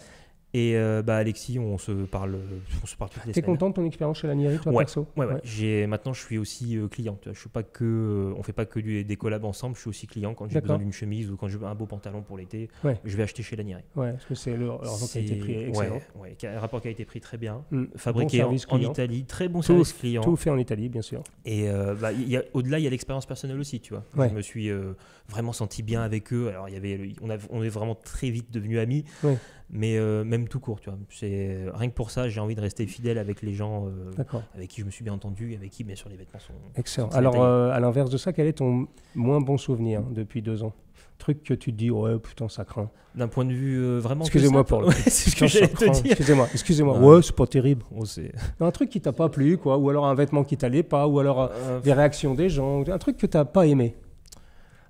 Et Alexis, on se parle toutes les semaines. T'es content de ton expérience chez Lanieri, toi, perso? Maintenant, je suis aussi client. Je suis pas on fait pas que des collabs ensemble. Je suis aussi client quand j'ai besoin d'une chemise ou quand je veux un beau pantalon pour l'été. Je vais acheter chez Lanieri. Parce que c'est le rapport qualité-prix excellent. Rapport qualité-prix très bien. Fabriqué en Italie, très bon service client. Tout fait en Italie, bien sûr. Et au-delà, il y a l'expérience personnelle aussi, tu vois. Je me suis vraiment senti bien avec eux. Alors on est vraiment très vite devenus amis. Mais même tout court, tu vois. Rien que pour ça, j'ai envie de rester fidèle avec les gens avec qui je me suis bien entendu, et avec qui, bien sûr, les vêtements sont... Excellent. Alors, à l'inverse de ça, quel est ton moins bon souvenir depuis 2 ans? Truc que tu te dis, ouais, putain, ça craint. D'un point de vue vraiment... Excusez-moi pour le... c'est ce que j'allais te dire. Excusez-moi. Ouais, c'est pas terrible. Un truc qui t'a pas plu, quoi. Ou alors un vêtement qui t'allait pas, ou alors des réactions des gens. Un truc que t'as pas aimé.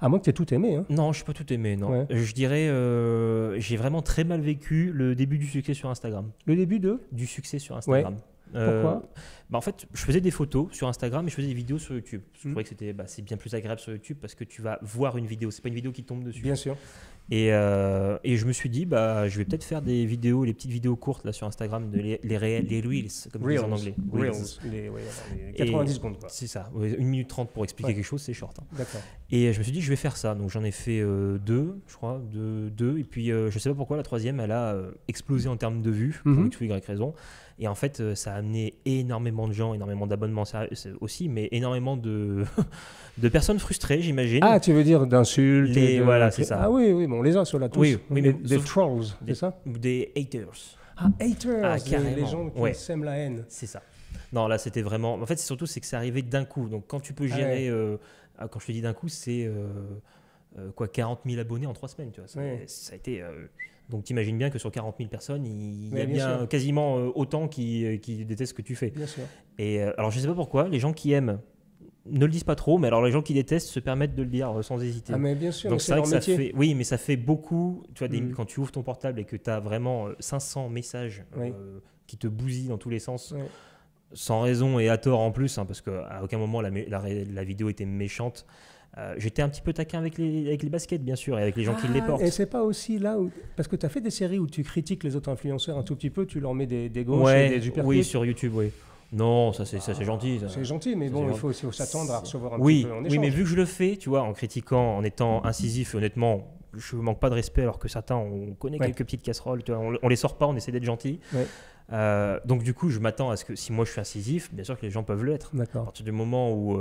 À moins que tu aies tout aimé. Hein. Non, je n'ai pas tout aimé. Non. Je dirais, j'ai vraiment très mal vécu le début du succès sur Instagram. Le début du succès sur Instagram. Pourquoi? En fait, je faisais des photos sur Instagram et je faisais des vidéos sur YouTube. Je trouvais que c'est bien plus agréable sur YouTube parce que tu vas voir une vidéo. C'est pas une vidéo qui tombe dessus. Bien sûr. Et je me suis dit, je vais peut-être faire des vidéos, les petites vidéos courtes là sur Instagram, les Reels, comme ils disent en anglais. Reels. Les 90 secondes. Quoi. C'est ça. 1 minute 30 pour expliquer quelque chose, c'est short. Hein. D'accord. Et je me suis dit, je vais faire ça. Donc j'en ai fait 2, je crois, 2. Et puis je sais pas pourquoi la 3e, elle a explosé en termes de vues, pour X ou Y raison. Et en fait, ça a amené énormément de gens, énormément d'abonnements aussi, mais énormément de personnes frustrées, j'imagine. Ah, tu veux dire d'insultes voilà, c'est ça. Ah oui, bon, on les a sur la tous. Oui, mais des trolls, c'est ça? Des haters. Ah, haters, carrément. Les gens qui sèment la haine. C'est ça. Non, là, c'était vraiment... En fait, c'est c'est arrivé d'un coup. Donc, quand tu peux gérer... quand je te dis d'un coup, c'est 40 000 abonnés en 3 semaines, tu vois. Ça a été... Donc, t'imagines bien que sur 40 000 personnes, il y a bien quasiment autant qui détestent ce que tu fais. Bien sûr. Et alors, je ne sais pas pourquoi, les gens qui aiment ne le disent pas trop, mais alors les gens qui détestent se permettent de le dire sans hésiter. Ah, mais bien sûr, donc c'est leur métier. Oui, mais ça fait beaucoup. Tu vois, quand tu ouvres ton portable et que tu as vraiment 500 messages qui te bousillent dans tous les sens, sans raison et à tort en plus, parce qu'à aucun moment la vidéo était méchante. J'étais un petit peu taquin avec les baskets, bien sûr, et avec les gens qui les portent. Et c'est pas aussi là où... Parce que tu as fait des séries où tu critiques les autres influenceurs un tout petit peu, tu leur mets des gauches et des super Oui, sur YouTube, oui. Non, ça c'est gentil. Ça. C'est gentil, mais bon, il faut aussi s'attendre à recevoir un petit peu en échange. Oui, mais vu que je le fais, tu vois, en critiquant, en étant incisif, et honnêtement, je manque pas de respect, alors que certains, on connaît quelques petites casseroles, tu vois, on les sort pas, on essaie d'être gentil. Donc du coup, je m'attends à ce que si moi je suis incisif, bien sûr que les gens peuvent l'être. D'accord. À partir du moment où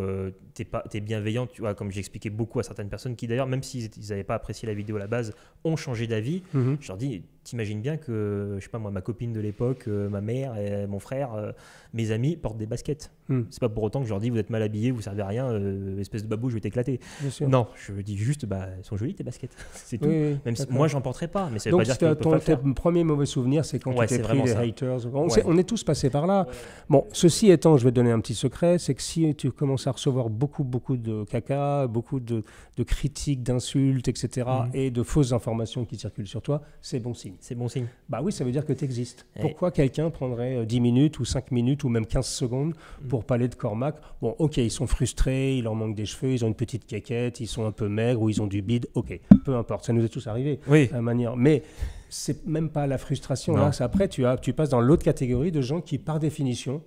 t'es bienveillant, tu vois, comme j'ai expliqué beaucoup à certaines personnes qui d'ailleurs, même s'ils n'avaient pas apprécié la vidéo à la base, ont changé d'avis, je leur dis, t'imagines bien que, je sais pas moi, ma copine de l'époque, ma mère, et mon frère, mes amis portent des baskets. C'est pas pour autant que je leur dis, vous êtes mal habillés, vous servez à rien, espèce de babou, je vais t'éclater. Non, je dis juste, elles sont jolies tes baskets. C'est tout. Oui, même si moi j'en porterai pas, mais ça veut donc, pas dire que ton premier mauvais souvenir, c'est quand tu t'es pris les haters. Ouais. On est tous passés par là. Bon, ceci étant, je vais te donner un petit secret, c'est que si tu commences à recevoir beaucoup de caca, beaucoup de critiques, d'insultes, etc., et de fausses informations qui circulent sur toi, c'est bon signe. C'est bon signe. Bah oui, ça veut dire que tu existes. Pourquoi quelqu'un prendrait 10 minutes ou 5 minutes ou même 15 secondes pour parler de Cormac? Bon, ok, ils sont frustrés, il leur manque des cheveux, ils ont une petite caquette, ils sont un peu maigres ou ils ont du bide, ok, peu importe, ça nous est tous arrivé à manière. Mais c'est même pas la frustration. Là, après, tu passes dans l'autre catégorie de gens qui, par définition,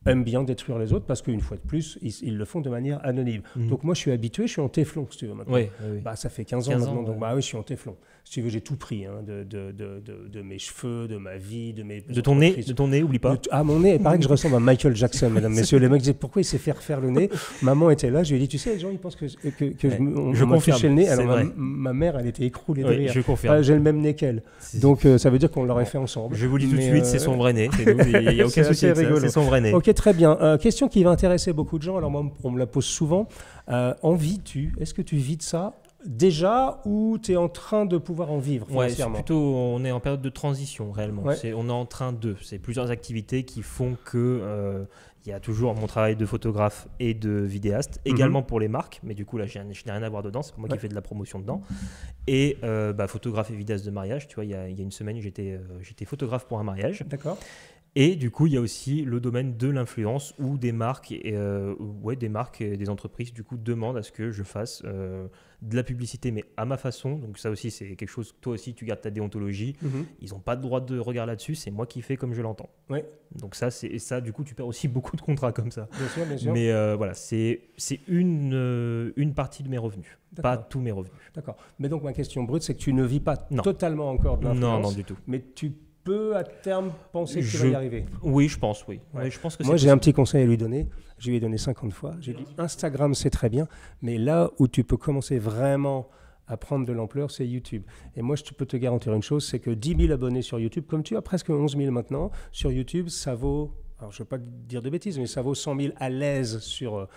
aiment bien détruire les autres parce qu'une fois de plus, ils le font de manière anonyme. Donc moi, je suis habitué, je suis en téflon, si tu veux, maintenant. Bah, ça fait 15 ans maintenant, donc bah oui, je suis en téflon. Si tu veux, j'ai tout pris, de mes cheveux, de ma vie, de mes... De ton nez, oublie pas. Mon nez, il paraît que je ressemble à Michael Jackson, mesdames, messieurs. Les mecs disaient, pourquoi il s'est fait refaire le nez? Maman était là, je lui ai dit, tu sais, les gens, ils pensent que je m'a fiché le nez. Alors ma mère, elle était écroulée de rire. Je confirme. J'ai le même nez qu'elle. Donc ça veut dire qu'on l'aurait fait ensemble. Je vous le dis tout de suite, c'est son vrai nez. Il n'y a aucun souci avec ça, c'est son vrai nez. Ok, très bien. Question qui va intéresser beaucoup de gens, alors moi, on me la pose souvent. En vis-tu? Est-ce que tu vis de ça déjà ou tu es en train de pouvoir en vivre financièrement? Plutôt, on est en période de transition réellement. On est en train de. C'est plusieurs activités qui font que il y a toujours mon travail de photographe et de vidéaste, également pour les marques, mais du coup là je n'ai rien à voir dedans, c'est moi qui fais de la promotion dedans. Et photographe et vidéaste de mariage, tu vois, il y a une semaine j'étais photographe pour un mariage. D'accord. Et du coup, il y a aussi le domaine de l'influence où des marques et des entreprises du coup demandent à ce que je fasse de la publicité, mais à ma façon. Donc ça aussi, c'est quelque chose. Toi aussi, tu gardes ta déontologie. Ils n'ont pas de droit de regard là-dessus. C'est moi qui fais comme je l'entends. Donc ça, du coup, tu perds aussi beaucoup de contrats comme ça. Bien sûr. Mais voilà, c'est une partie de mes revenus, pas tous mes revenus. D'accord. Mais donc ma question brute, c'est que tu ne vis pas totalement encore de l'influence. Non, du tout. Mais tu peux à terme penser que tu vas y arriver. Oui, je pense, oui. Je pense que moi, j'ai un petit conseil à lui donner. Je lui ai donné 50 fois. J'ai dit Instagram, c'est très bien, mais là où tu peux commencer vraiment à prendre de l'ampleur, c'est YouTube. Et moi, je peux te garantir une chose, c'est que 10 000 abonnés sur YouTube, comme tu as presque 11 000 maintenant, sur YouTube, ça vaut, alors je ne veux pas dire de bêtises, mais ça vaut 100 000 à l'aise sur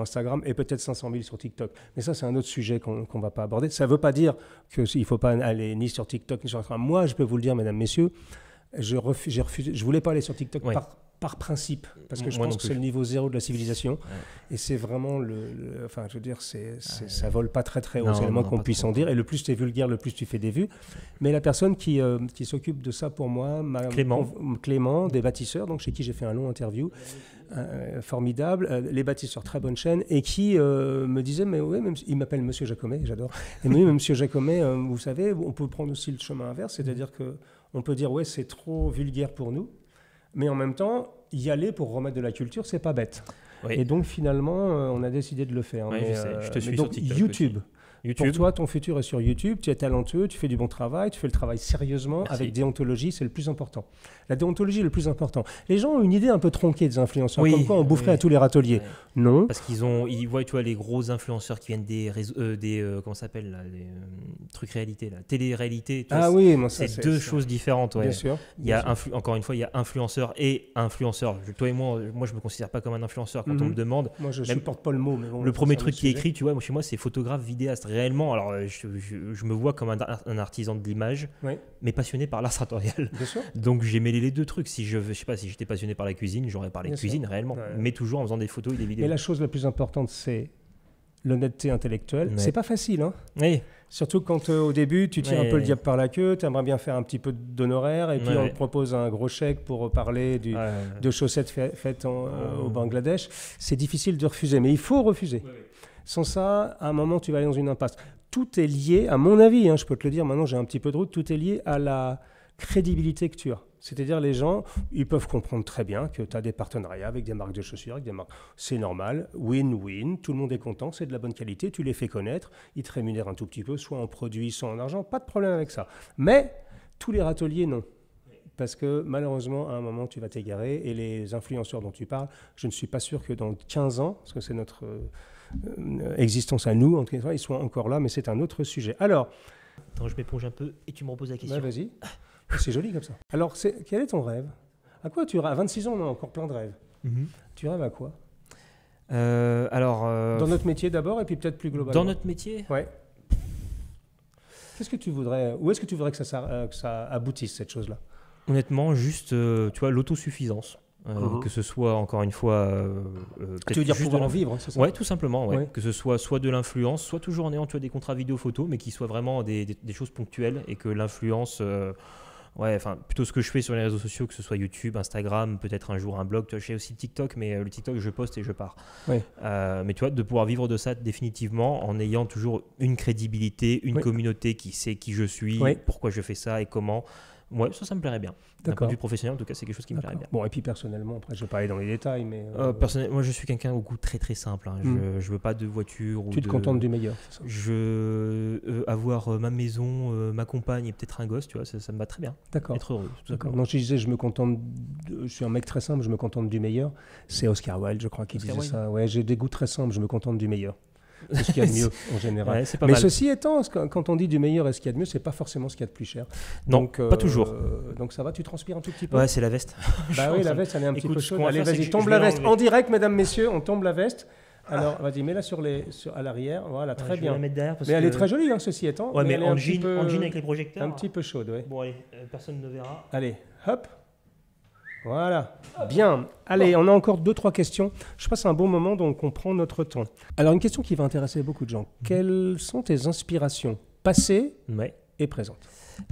Instagram et peut-être 500 000 sur TikTok. Mais ça, c'est un autre sujet qu'on ne va pas aborder. Ça ne veut pas dire qu'il ne faut pas aller ni sur TikTok ni sur Instagram. Moi, je peux vous le dire, mesdames, messieurs, j'ai refusé. Je ne voulais pas aller sur TikTok par principe, parce que je pense que c'est le niveau zéro de la civilisation. Et c'est vraiment enfin, je veux dire, ça vole pas très très haut, c'est le moins qu'on puisse en dire. Et le plus tu es vulgaire, le plus tu fais des vues. Mais la personne qui s'occupe de ça pour moi, Clément, des bâtisseurs, donc chez qui j'ai fait un long interview, formidable, les bâtisseurs, très bonne chaîne, et qui me disait, mais oui, même, il m'appelle Monsieur Jacomet, j'adore. Et oui, Monsieur Jacomet, vous savez, on peut prendre aussi le chemin inverse, c'est-à-dire que on peut dire, ouais, c'est trop vulgaire pour nous. Mais en même temps, y aller pour remettre de la culture, c'est pas bête. Et donc finalement, on a décidé de le faire. Je te suis donc, sur TikTok YouTube. YouTube. Pour toi, ton futur est sur YouTube, tu es talentueux, tu fais du bon travail, tu fais le travail sérieusement, avec déontologie, c'est le plus important. La déontologie est le plus important. Les gens ont une idée un peu tronquée des influenceurs, comme quoi on boufferait à tous les râteliers. Non. Parce ils voient, tu vois, les gros influenceurs qui viennent des réseaux, comment ça s'appelle, là, les trucs réalité, là, télé-réalité. Oui, c'est deux choses différentes. Bien sûr. Encore une fois, il y a influenceur et influenceur. Toi et moi, je me considère pas comme un influenceur quand on me demande. Moi, je supporte pas le mot. Mais bon, le premier truc qui est écrit, tu vois, chez moi, c'est photographe, vidéaste. Réellement, alors je me vois comme un artisan de l'image, mais passionné par l'art sartorial. Bien sûr. Donc j'ai mêlé les deux trucs. Si sais pas, si j'étais passionné par la cuisine, j'aurais parlé de cuisine réellement, mais toujours en faisant des photos et des vidéos. Mais la chose la plus importante, c'est l'honnêteté intellectuelle. C'est pas facile, hein. Oui. Surtout quand au début, tu tiens un peu le diable par la queue, tu aimerais bien faire un petit peu d'honoraires, et puis on te propose un gros chèque pour parler de chaussettes faites au Bangladesh. C'est difficile de refuser, mais il faut refuser. Sans ça, à un moment, tu vas aller dans une impasse. Tout est lié, à mon avis, je peux te le dire, maintenant j'ai un petit peu de route, tout est lié à la crédibilité que tu as. C'est-à-dire les gens, ils peuvent comprendre très bien que tu as des partenariats avec des marques de chaussures, avec des marques. C'est normal, win-win, tout le monde est content, c'est de la bonne qualité, tu les fais connaître, ils te rémunèrent un tout petit peu, soit en produits, soit en argent, pas de problème avec ça. Mais tous les râteliers, non. parce que malheureusement, à un moment, tu vas t'égarer. Et les influenceurs dont tu parles, je ne suis pas sûr que dans 15 ans, parce que c'est notre existence à nous, en tout cas, ils soient encore là, mais c'est un autre sujet. Alors... Attends, je m'éponge un peu et tu me reposes la question. Ouais, vas-y. C'est joli comme ça. Alors, quel est ton rêve? À quoi tu rêves? À 26 ans, on a encore plein de rêves. Tu rêves à quoi? Dans notre métier d'abord, et puis peut-être plus globalement. Dans notre métier? Ouais. Qu'est-ce que tu voudrais... Où est-ce que tu voudrais que ça aboutisse, cette chose-là? Honnêtement, juste, tu vois, l'autosuffisance. Que ce soit, encore une fois... tu veux dire pouvoir en vivre, c'est ça? Ouais, tout simplement. Ouais. Que ce soit de l'influence, soit toujours en ayant, tu vois, des contrats vidéo-photo, mais qui soient vraiment des choses ponctuelles et que l'influence... plutôt ce que je fais sur les réseaux sociaux, que ce soit YouTube, Instagram, peut-être un jour un blog. Tu vois, je fais aussi TikTok, mais le TikTok, je poste et je pars. Ouais. Mais tu vois, de pouvoir vivre de ça définitivement en ayant toujours une crédibilité, une communauté qui sait qui je suis, pourquoi je fais ça et comment. Ouais, ça me plairait bien. D'un point de vue professionnel, en tout cas, c'est quelque chose qui me plairait bien. Bon, et puis personnellement, après, je ne vais pas aller dans les détails, mais... Personnellement, moi, je suis quelqu'un au goût très très simple. Hein. Je ne veux pas de voiture. Tu te contentes du meilleur, c'est ça? Je veux avoir ma maison, ma compagne et peut-être un gosse, tu vois, ça me va très bien. D'accord. Être heureux. D'accord. Non, je disais, je suis un mec très simple, je me contente du meilleur. C'est Oscar Wilde, je crois, qui disait ça. Ouais, j'ai des goûts très simples, je me contente du meilleur. C'est ce qu'il y a de mieux en général. Ouais, mais ceci étant, quand on dit du meilleur et ce qu'il y a de mieux, c'est pas forcément ce qu'il y a de plus cher. Non, pas toujours. Donc ça va, tu transpires un tout petit peu? Ouais, c'est la veste. Bah oui, la veste, elle est un petit peu chaude. Allez, vas-y, tombe la veste. En direct, mesdames, messieurs, on tombe la veste. Alors, vas-y, mets-la à l'arrière. Voilà, très bien. Je vais la mettre derrière parce mais elle est très jolie, ceci étant. Ouais, mais elle en est jean avec les projecteurs. Un petit peu chaude, oui. Bon, allez, personne ne verra. Allez, hop. Voilà, bien. Allez, on a encore 2-3 questions. Je passe un bon moment, donc on prend notre temps. Alors, une question qui va intéresser beaucoup de gens. Quelles sont tes inspirations passées et présentes?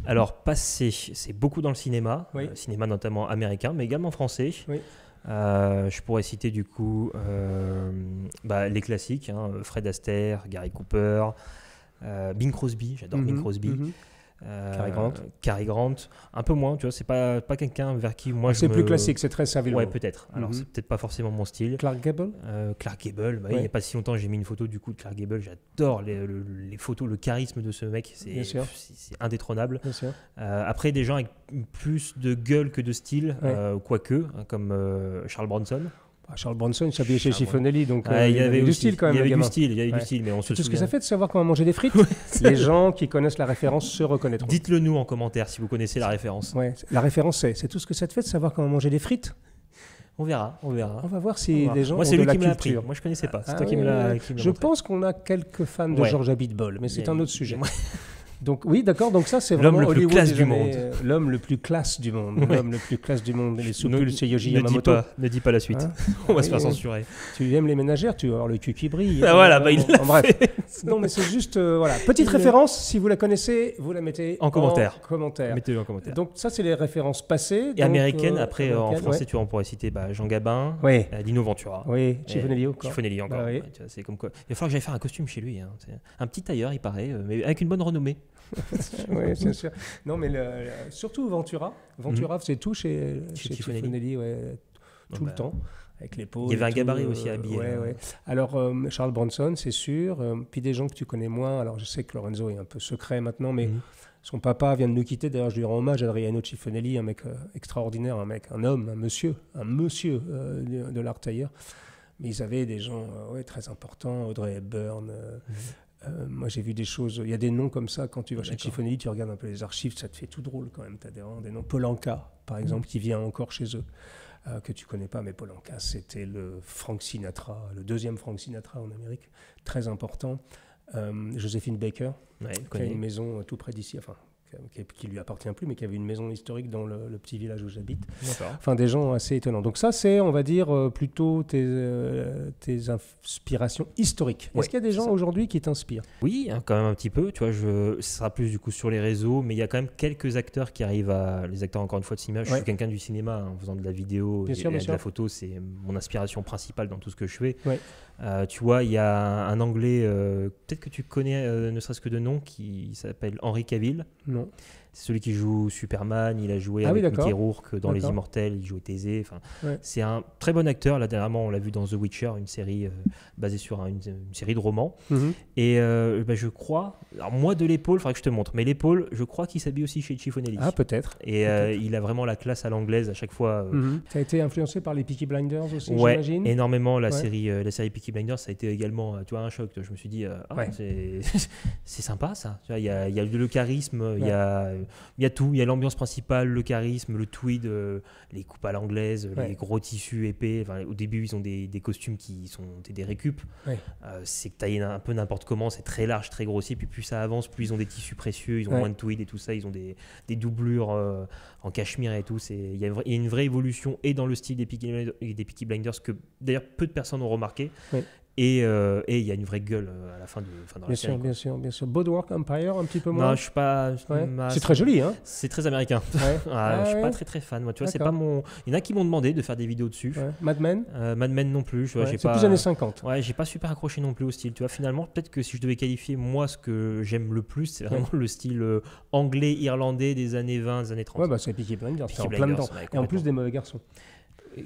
Alors, passées, c'est beaucoup dans le cinéma, cinéma notamment américain, mais également français. Oui. Je pourrais citer du coup les classiques, Fred Astaire, Gary Cooper, Bing Crosby, j'adore Bing Crosby. Cary Grant, un peu moins, tu vois, c'est pas quelqu'un vers qui moi c'est plus classique, c'est très Savile Row. Ouais, peut-être. Alors c'est peut-être pas forcément mon style. Clark Gable. Clark Gable, il y a pas si longtemps j'ai mis une photo du coup de Clark Gable, j'adore les photos, le charisme de ce mec, c'est indétrônable. Bien sûr. Après des gens avec plus de gueule que de style, quoique, comme Charles Bronson. Charles Bronson, il s'habillait chez Chiffonelli, donc il y avait du style quand même. Il y avait du style, mais on se souvient. Tout ce que ça fait de savoir comment manger des frites. Les gens qui connaissent la référence se reconnaîtront. Dites-le nous en commentaire si vous connaissez la référence. Ouais, la référence, c'est tout ce que ça te fait de savoir comment manger des frites. On verra. On va voir si des gens ont de la culture. Appris. Moi, je connaissais pas. C'est toi qui me l'as montré. Je pense qu'on a quelques fans de George Abitbol, mais c'est un autre sujet. Donc oui, d'accord. Donc ça, c'est vraiment l'homme le plus classe du monde. L'homme le plus classe du monde. L'homme le plus classe du monde. Les soupules, c'est Yoji Yamamoto. Ne dis pas la suite. Hein? On va se faire censurer. Tu aimes les ménagères, tu vas avoir le cul qui brille. Ah voilà, il l'a bref. fait. Non, mais c'est juste voilà. Petite référence. Si vous la connaissez, vous la mettez en commentaire. Mettez-le en commentaire. Donc ça, c'est les références passées. Et américaines. Après, en français, tu vois, on pourrait citer Jean Gabin, Dino Ventura. Oui, Chiffonelli encore. Chiffonelli encore. C'est comme quoi. Il va falloir que j'aille faire un costume chez lui. Un petit tailleur, il paraît, mais avec une bonne renommée. Oui, c'est sûr. Non, mais surtout Ventura. Ventura, c'est tout chez Chiffonelli, tout le temps, avec les peaux. Il y avait un gabarit aussi habillé. Alors, Charles Bronson, c'est sûr. Puis des gens que tu connais moins. Alors, je sais que Lorenzo est un peu secret maintenant, mais son papa vient de nous quitter. D'ailleurs, je lui rends hommage, Adriano Chiffonelli, un mec extraordinaire, un homme, un monsieur de l'art tailleur. Mais ils avaient des gens très importants, Audrey Hepburn. Moi, j'ai vu des choses. Il y a des noms comme ça. Quand tu vas chez Chiffonelli, tu regardes un peu les archives, ça te fait tout drôle quand même. Tu as des noms. Paul Anka, par exemple, qui vient encore chez eux, que tu connais pas. Mais Paul Anka, c'était le Frank Sinatra, le deuxième Frank Sinatra en Amérique, très important. Joséphine Baker, qui a une maison tout près d'ici, qui lui appartient plus, mais qui avait une maison historique dans le petit village où j'habite. Enfin, des gens assez étonnants. Donc ça, c'est, on va dire, plutôt tes inspirations historiques. Est-ce qu'il y a des gens aujourd'hui qui t'inspirent? Oui, quand même un petit peu. Tu vois, ce sera plus du coup sur les réseaux, mais il y a quand même quelques acteurs qui arrivent les acteurs encore une fois de cinéma. Je suis quelqu'un du cinéma, en faisant de la vidéo et de la photo, c'est mon inspiration principale dans tout ce que je fais. Tu vois, il y a un Anglais, peut-être que tu connais, ne serait-ce que de nom, qui s'appelle Henry Cavill. Non. C'est celui qui joue Superman, il a joué avec Mickey Rourke dans Les Immortels, il jouait Thésée. C'est un très bon acteur. Là, dernièrement, on l'a vu dans The Witcher, une série basée sur une série de romans. Et je crois, alors moi de l'épaule, il faudrait que je te montre, mais l'épaule, je crois qu'il s'habille aussi chez Cifonelli. Ah, peut-être. Et il a vraiment la classe à l'anglaise à chaque fois. Tu as été influencé par les Peaky Blinders aussi, ouais, j'imagine. Énormément. La série Peaky Blinders, ça a été également un choc. Je me suis dit, c'est sympa ça. Il y a le charisme, il y a tout. Il y a l'ambiance principale, le charisme, le tweed, les coupes à l'anglaise, les gros tissus épais. Au début, ils ont des costumes qui sont des récup. C'est taillé un peu n'importe comment, c'est très large, très grossier. Puis plus ça avance, plus ils ont des tissus précieux, ils ont moins de tweed et tout ça. Ils ont des doublures en cachemire et tout. Il y a une vraie évolution et dans le style des Peaky Blinders que d'ailleurs peu de personnes ont remarqué. Et il y a une vraie gueule à la fin dans la série. Bien sûr. Boardwalk Empire, un petit peu moins. Non, je suis pas. C'est très joli, hein. C'est très américain. Je suis pas très fan. Moi, tu vois, c'est pas mon. Il y en a qui m'ont demandé de faire des vidéos dessus. Mad Men. Mad Men non plus. C'est plus années 50. Ouais, j'ai pas super accroché non plus au style. Tu vois, finalement, peut-être que si je devais qualifier moi ce que j'aime le plus, c'est vraiment le style anglais, irlandais des années 20, des années 30. C'est Peaky Blinders. C'est en plein dedans. Et en plus des mauvais garçons.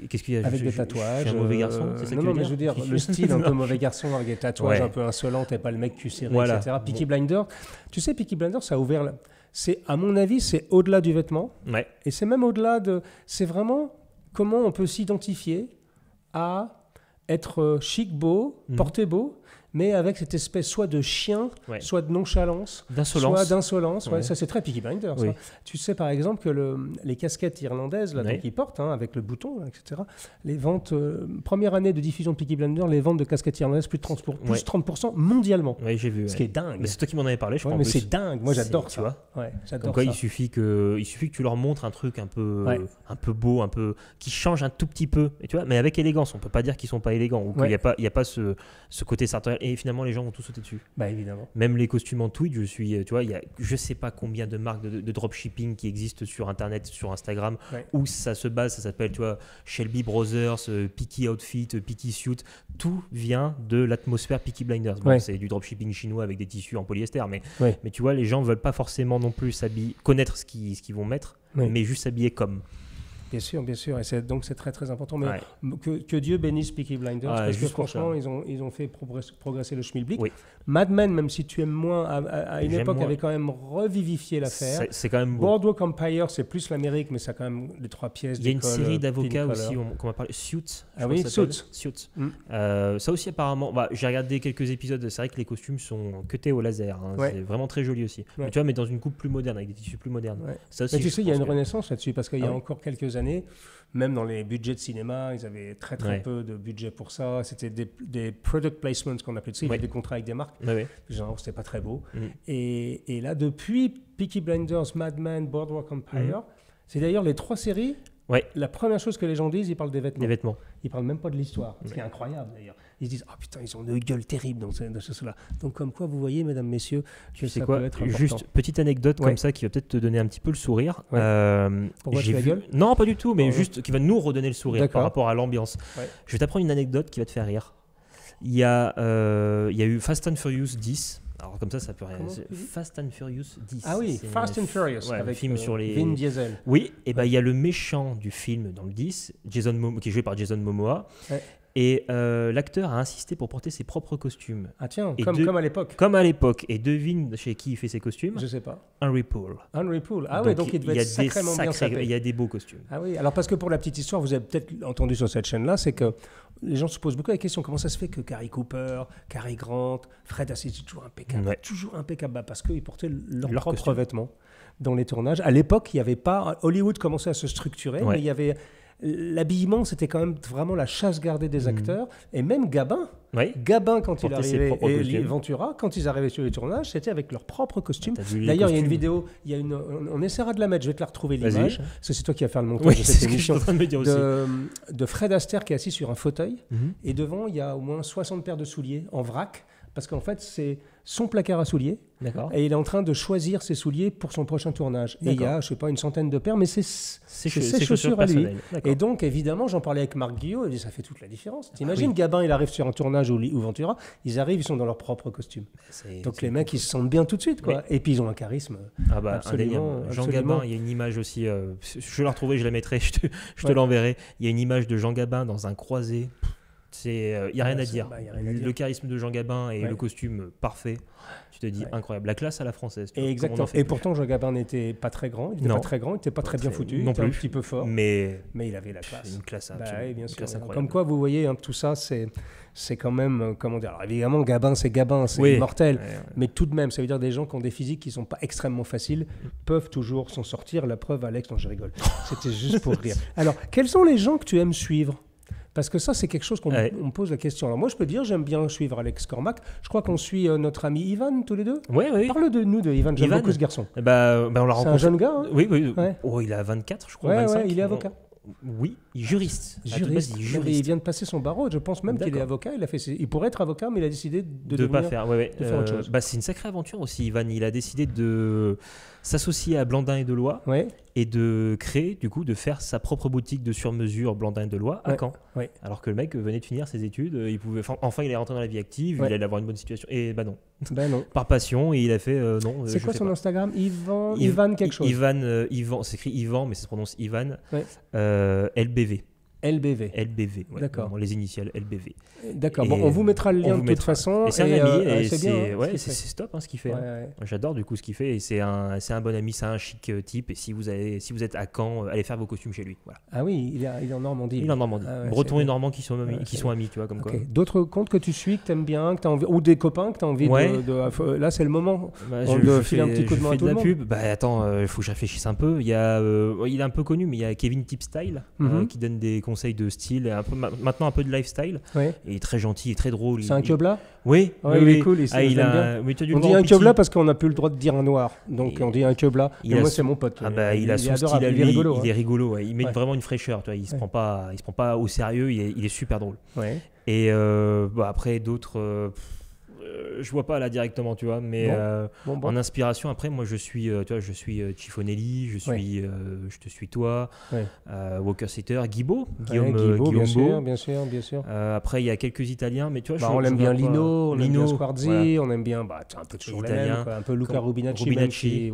Qu'est-ce qu'il y a avec des tatouages. Je suis un mauvais garçon, c'est ça que tu veux dire ? Mais je veux dire, le style un peu mauvais garçon avec des tatouages un peu insolents, t'es pas le mec cul serré, etc. Peaky Blinders, tu sais, Peaky Blinders, ça a ouvert. À mon avis, c'est au-delà du vêtement. Et c'est même au-delà de. C'est vraiment comment on peut s'identifier à être chic, beau, porter beau, mais avec cette espèce soit de chien, soit de nonchalance, soit d'insolence. Ça, c'est très Peaky Blinders. Tu sais, par exemple, que les casquettes irlandaises là, qu'ils portent, avec le bouton, etc., les ventes, première année de diffusion de Peaky Blinders, les ventes de casquettes irlandaises, plus de 30% mondialement. Oui, j'ai vu. Ce qui est dingue. Mais c'est toi qui m'en avais parlé, je crois. Mais c'est dingue. Moi, j'adore ça. Tu vois j'adore ça. Il suffit que tu leur montres un truc un peu beau, qui change un tout petit peu. Et tu vois, mais avec élégance. On peut pas dire qu'ils sont pas élégants ou qu'il n'y a pas ce côté sartorial. Et finalement, les gens ont tous sauté dessus. Évidemment. Même les costumes en tweed, il y a je sais pas combien de marques de dropshipping qui existent sur Internet, sur Instagram, où ça se base, ça s'appelle, Shelby Brothers, Peaky Outfit, Peaky Suit. Tout vient de l'atmosphère Peaky Blinders. C'est du dropshipping chinois avec des tissus en polyester, mais tu vois, les gens veulent pas forcément non plus connaître ce qu'ils vont mettre, mais juste s'habiller comme. Bien sûr, et donc c'est très très important. Mais que Dieu bénisse Peaky Blinders, parce que franchement, ils ont fait progresser le schmilblick. Mad Men, même si tu aimes moins, à une époque, avait quand même revivifié l'affaire. C'est quand même beau. Boardwalk Empire, c'est plus l'Amérique, mais ça a quand même les 3 pièces. Il y a une série d'avocats aussi, qu'on va parler. Suits. Suits. Ça aussi, apparemment, j'ai regardé quelques épisodes. C'est vrai que les costumes sont cutés au laser. C'est vraiment très joli aussi. Mais tu vois, mais dans une coupe plus moderne, avec des tissus plus modernes. Ça aussi, mais tu sais, il y a une renaissance là-dessus, parce qu'il y a encore quelques années, même dans les budgets de cinéma, ils avaient très peu de budget pour ça. C'était des product placements qu'on appelait ça. Ils avaient des contrats avec des marques. Genre, c'était pas très beau. Et là, depuis Peaky Blinders, Mad Men, Boardwalk Empire, c'est d'ailleurs les 3 séries. La première chose que les gens disent, ils parlent des vêtements. Ils parlent même pas de l'histoire, ce qui est incroyable d'ailleurs. Ils se disent putain, ils ont une gueule terrible dans cela. Donc comme quoi, vous voyez, mesdames, messieurs, que ça peut être important. Juste petite anecdote comme ça qui va peut-être te donner un petit peu le sourire. Pourquoi tu la gueule ? Non, pas du tout, mais juste qui va nous redonner le sourire par rapport à l'ambiance. Je vais t'apprendre une anecdote qui va te faire rire. Il y a eu Fast and Furious 10. Alors comme ça peut rien. Fast and Furious 10. Ah oui, Fast and Furious, avec un film sur les Vin Diesel. Oui, et il y a le méchant du film dans le 10, qui est joué par Jason Momoa. Et l'acteur a insisté pour porter ses propres costumes. Ah tiens, comme à l'époque. Comme à l'époque. Et devine chez qui il fait ses costumes ? Je sais pas. Henry Poole. Ah oui, donc il devait être sacrément bien sapé. Il y a des beaux costumes. Ah oui, alors parce que pour la petite histoire, vous avez peut-être entendu sur cette chaîne-là, c'est que les gens se posent beaucoup la question, comment ça se fait que Cary Cooper, Cary Grant, Fred Astaire, toujours impeccable, toujours impeccable, parce qu'ils portaient leurs propres vêtements dans les tournages. À l'époque, il n'y avait pas... Hollywood commençait à se structurer, mais il y avait... L'habillement, c'était quand même vraiment la chasse gardée des acteurs. Et même Gabin, quand il arrivait, et Ventura, quand ils arrivaient sur les tournages, c'était avec leurs propres costumes. D'ailleurs, il y a une vidéo, on essaiera de la mettre, je vais te la retrouver l'image, parce que c'est toi qui vas faire le montage de cette émission, de Fred Astaire qui est assis sur un fauteuil, et devant, il y a au moins 60 paires de souliers en vrac, parce qu'en fait, c'est son placard à souliers. D'accord. Et il est en train de choisir ses souliers pour son prochain tournage. Et il y a, je sais pas, une centaine de paires, mais c'est ses chaussures à lui. Et donc, évidemment, j'en parlais avec Marc Guillot, il dit, ça fait toute la différence. T'imagines, Gabin, il arrive sur un tournage ou Ventura, ils arrivent, ils sont dans leur propre costume. Donc les mecs, ils se sentent bien tout de suite, quoi. Et puis ils ont un charisme. Absolument. Jean Gabin, il y a une image aussi, je vais la retrouver, je la mettrai, je te l'enverrai. Il y a une image de Jean Gabin dans un croisé. Il n'y a rien à dire. Le charisme de Jean Gabin et le costume parfait. Tu te dis incroyable. La classe à la française. Exactement. Et pourtant, Jean Gabin n'était pas très grand. Il n'était pas très grand. Il n'était pas très bien foutu. Il était un petit peu fort. Mais il avait la classe. Une classe bien sûr. Classe incroyable. Comme quoi, vous voyez, tout ça, c'est quand même, comment dire. Alors, évidemment, Gabin, c'est immortel. Mais tout de même, ça veut dire des gens qui ont des physiques qui ne sont pas extrêmement faciles peuvent toujours s'en sortir. La preuve, Alex, non, je rigole. C'était juste pour rire. Alors, quels sont les gens que tu aimes suivre ? Parce que ça, c'est quelque chose qu'on me pose la question. Alors moi, je peux dire, j'aime bien suivre Alex Cormack. Je crois qu'on suit notre ami Ivan, tous les deux. Oui. Parle de nous, de Ivan. J'aime beaucoup ce garçon. On l'a rencontré. C'est un jeune gars. Hein. Oui. Ouais. Oh, il a 24, je crois. 25. Il est avocat. Oui, juriste. Il vient de passer son barreau. Je pense même qu'il est avocat. Il pourrait être avocat, mais il a décidé de pas faire. De faire autre chose. C'est une sacrée aventure aussi, Ivan. Il a décidé de s'associer à Blandin et Deloy et de créer, du coup, de faire sa propre boutique de sur-mesure Blandin et Deloy à Caen. Alors que le mec venait de finir ses études, il est rentré dans la vie active, il allait avoir une bonne situation. Et non. Par passion, et il a fait non. C'est quoi son Instagram ? Ivan quelque chose. Ivan, c'est écrit Ivan, mais ça se prononce Ivan. LBV. LBV. D'accord. Les initiales LBV. D'accord. Bon, on vous mettra le lien de toute façon. Et c'est un ami. Et c'est bien. C'est top ce qu'il fait. J'adore du coup ce qu'il fait. Et c'est un bon ami, c'est un chic type. Et si vous êtes à Caen, allez faire vos costumes chez lui. Voilà. Ah oui, il est en Normandie. Il est en Normandie. Breton et Normand qui sont amis, tu vois, comme quoi. D'autres comptes que tu suis, que tu aimes bien, que tu as envie, ou des copains que tu as envie de. Là, c'est le moment de filer un petit coup de main à tout le monde. Je fais de la pub. Attends, il faut que je réfléchisse un peu. Il est un peu connu, mais il y a Kevin Tipstyle qui donne des conseils de style, maintenant un peu de lifestyle. Il est très gentil, il est très drôle. C'est un Kebla ? Oui. Il est cool. On dit un Kebla parce qu'on n'a plus le droit de dire un noir. Donc on dit un Kebla. Moi, c'est mon pote. Il a son style à lui. Il est rigolo. Il met vraiment une fraîcheur. Il se prend pas au sérieux. Il est super drôle. Et après, d'autres... je vois pas là directement, tu vois, mais en inspiration, après, moi je suis Chiffonelli, je te suis toi, Walker Sitter, Guillaume bien sûr. Après, il y a quelques Italiens, mais tu vois, on aime bien Lino, on aime bien Squarzi, on aime bien un peu toujours l'italien, un peu Luca Rubinacci.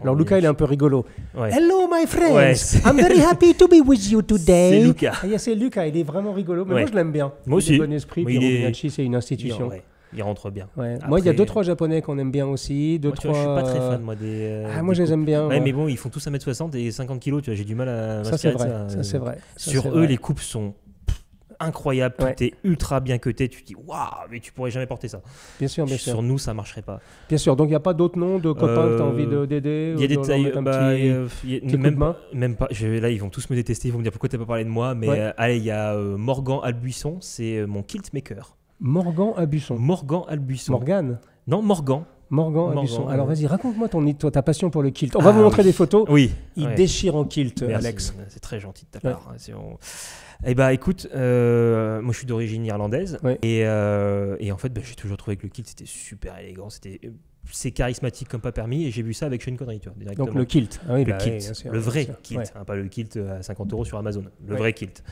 Alors Luca, il est un peu rigolo. Hello my friends, I'm very happy to be with you today. C'est Luca. C'est Luca, il est vraiment rigolo, mais moi je l'aime bien. Moi aussi. Il a bon esprit, puis Rubinacci, c'est une institution. Il rentre bien. Après, moi, il y a 2-3 japonais qu'on aime bien aussi. Je suis pas très fan des. Moi, je les aime bien. Mais bon, ils font tous 1m60 et 50 kg. J'ai du mal à m'inspirer de ça. Ça, c'est vrai. Sur eux, les coupes sont incroyables. Tout est ultra bien cuté. Tu te dis, waouh, mais tu pourrais jamais porter ça. Bien sûr. Sur nous, ça marcherait pas. Bien sûr. Donc, il n'y a pas d'autres noms de copains que tu as envie d'aider. Il y a des tailles. Même pas. Là, ils vont tous me détester. Ils vont me dire pourquoi tu n'as pas parlé de moi. Mais allez, il y a Morgan Albuisson. C'est mon kilt maker. Morgan Albuisson. Morgane ? Non, Morgan Albuisson. Alors vas-y, raconte-moi ta passion pour le kilt. On va vous montrer des photos. Oui. Il déchire en kilt, merci, Alex. C'est très gentil de ta part. Écoute, moi je suis d'origine irlandaise et en fait j'ai toujours trouvé que le kilt c'était super élégant, c'est charismatique comme pas permis, et j'ai vu ça avec Sean Connery, tu vois, directement. Donc le kilt. Le kilt, le vrai kilt, pas le kilt à 50 € sur Amazon, le vrai kilt.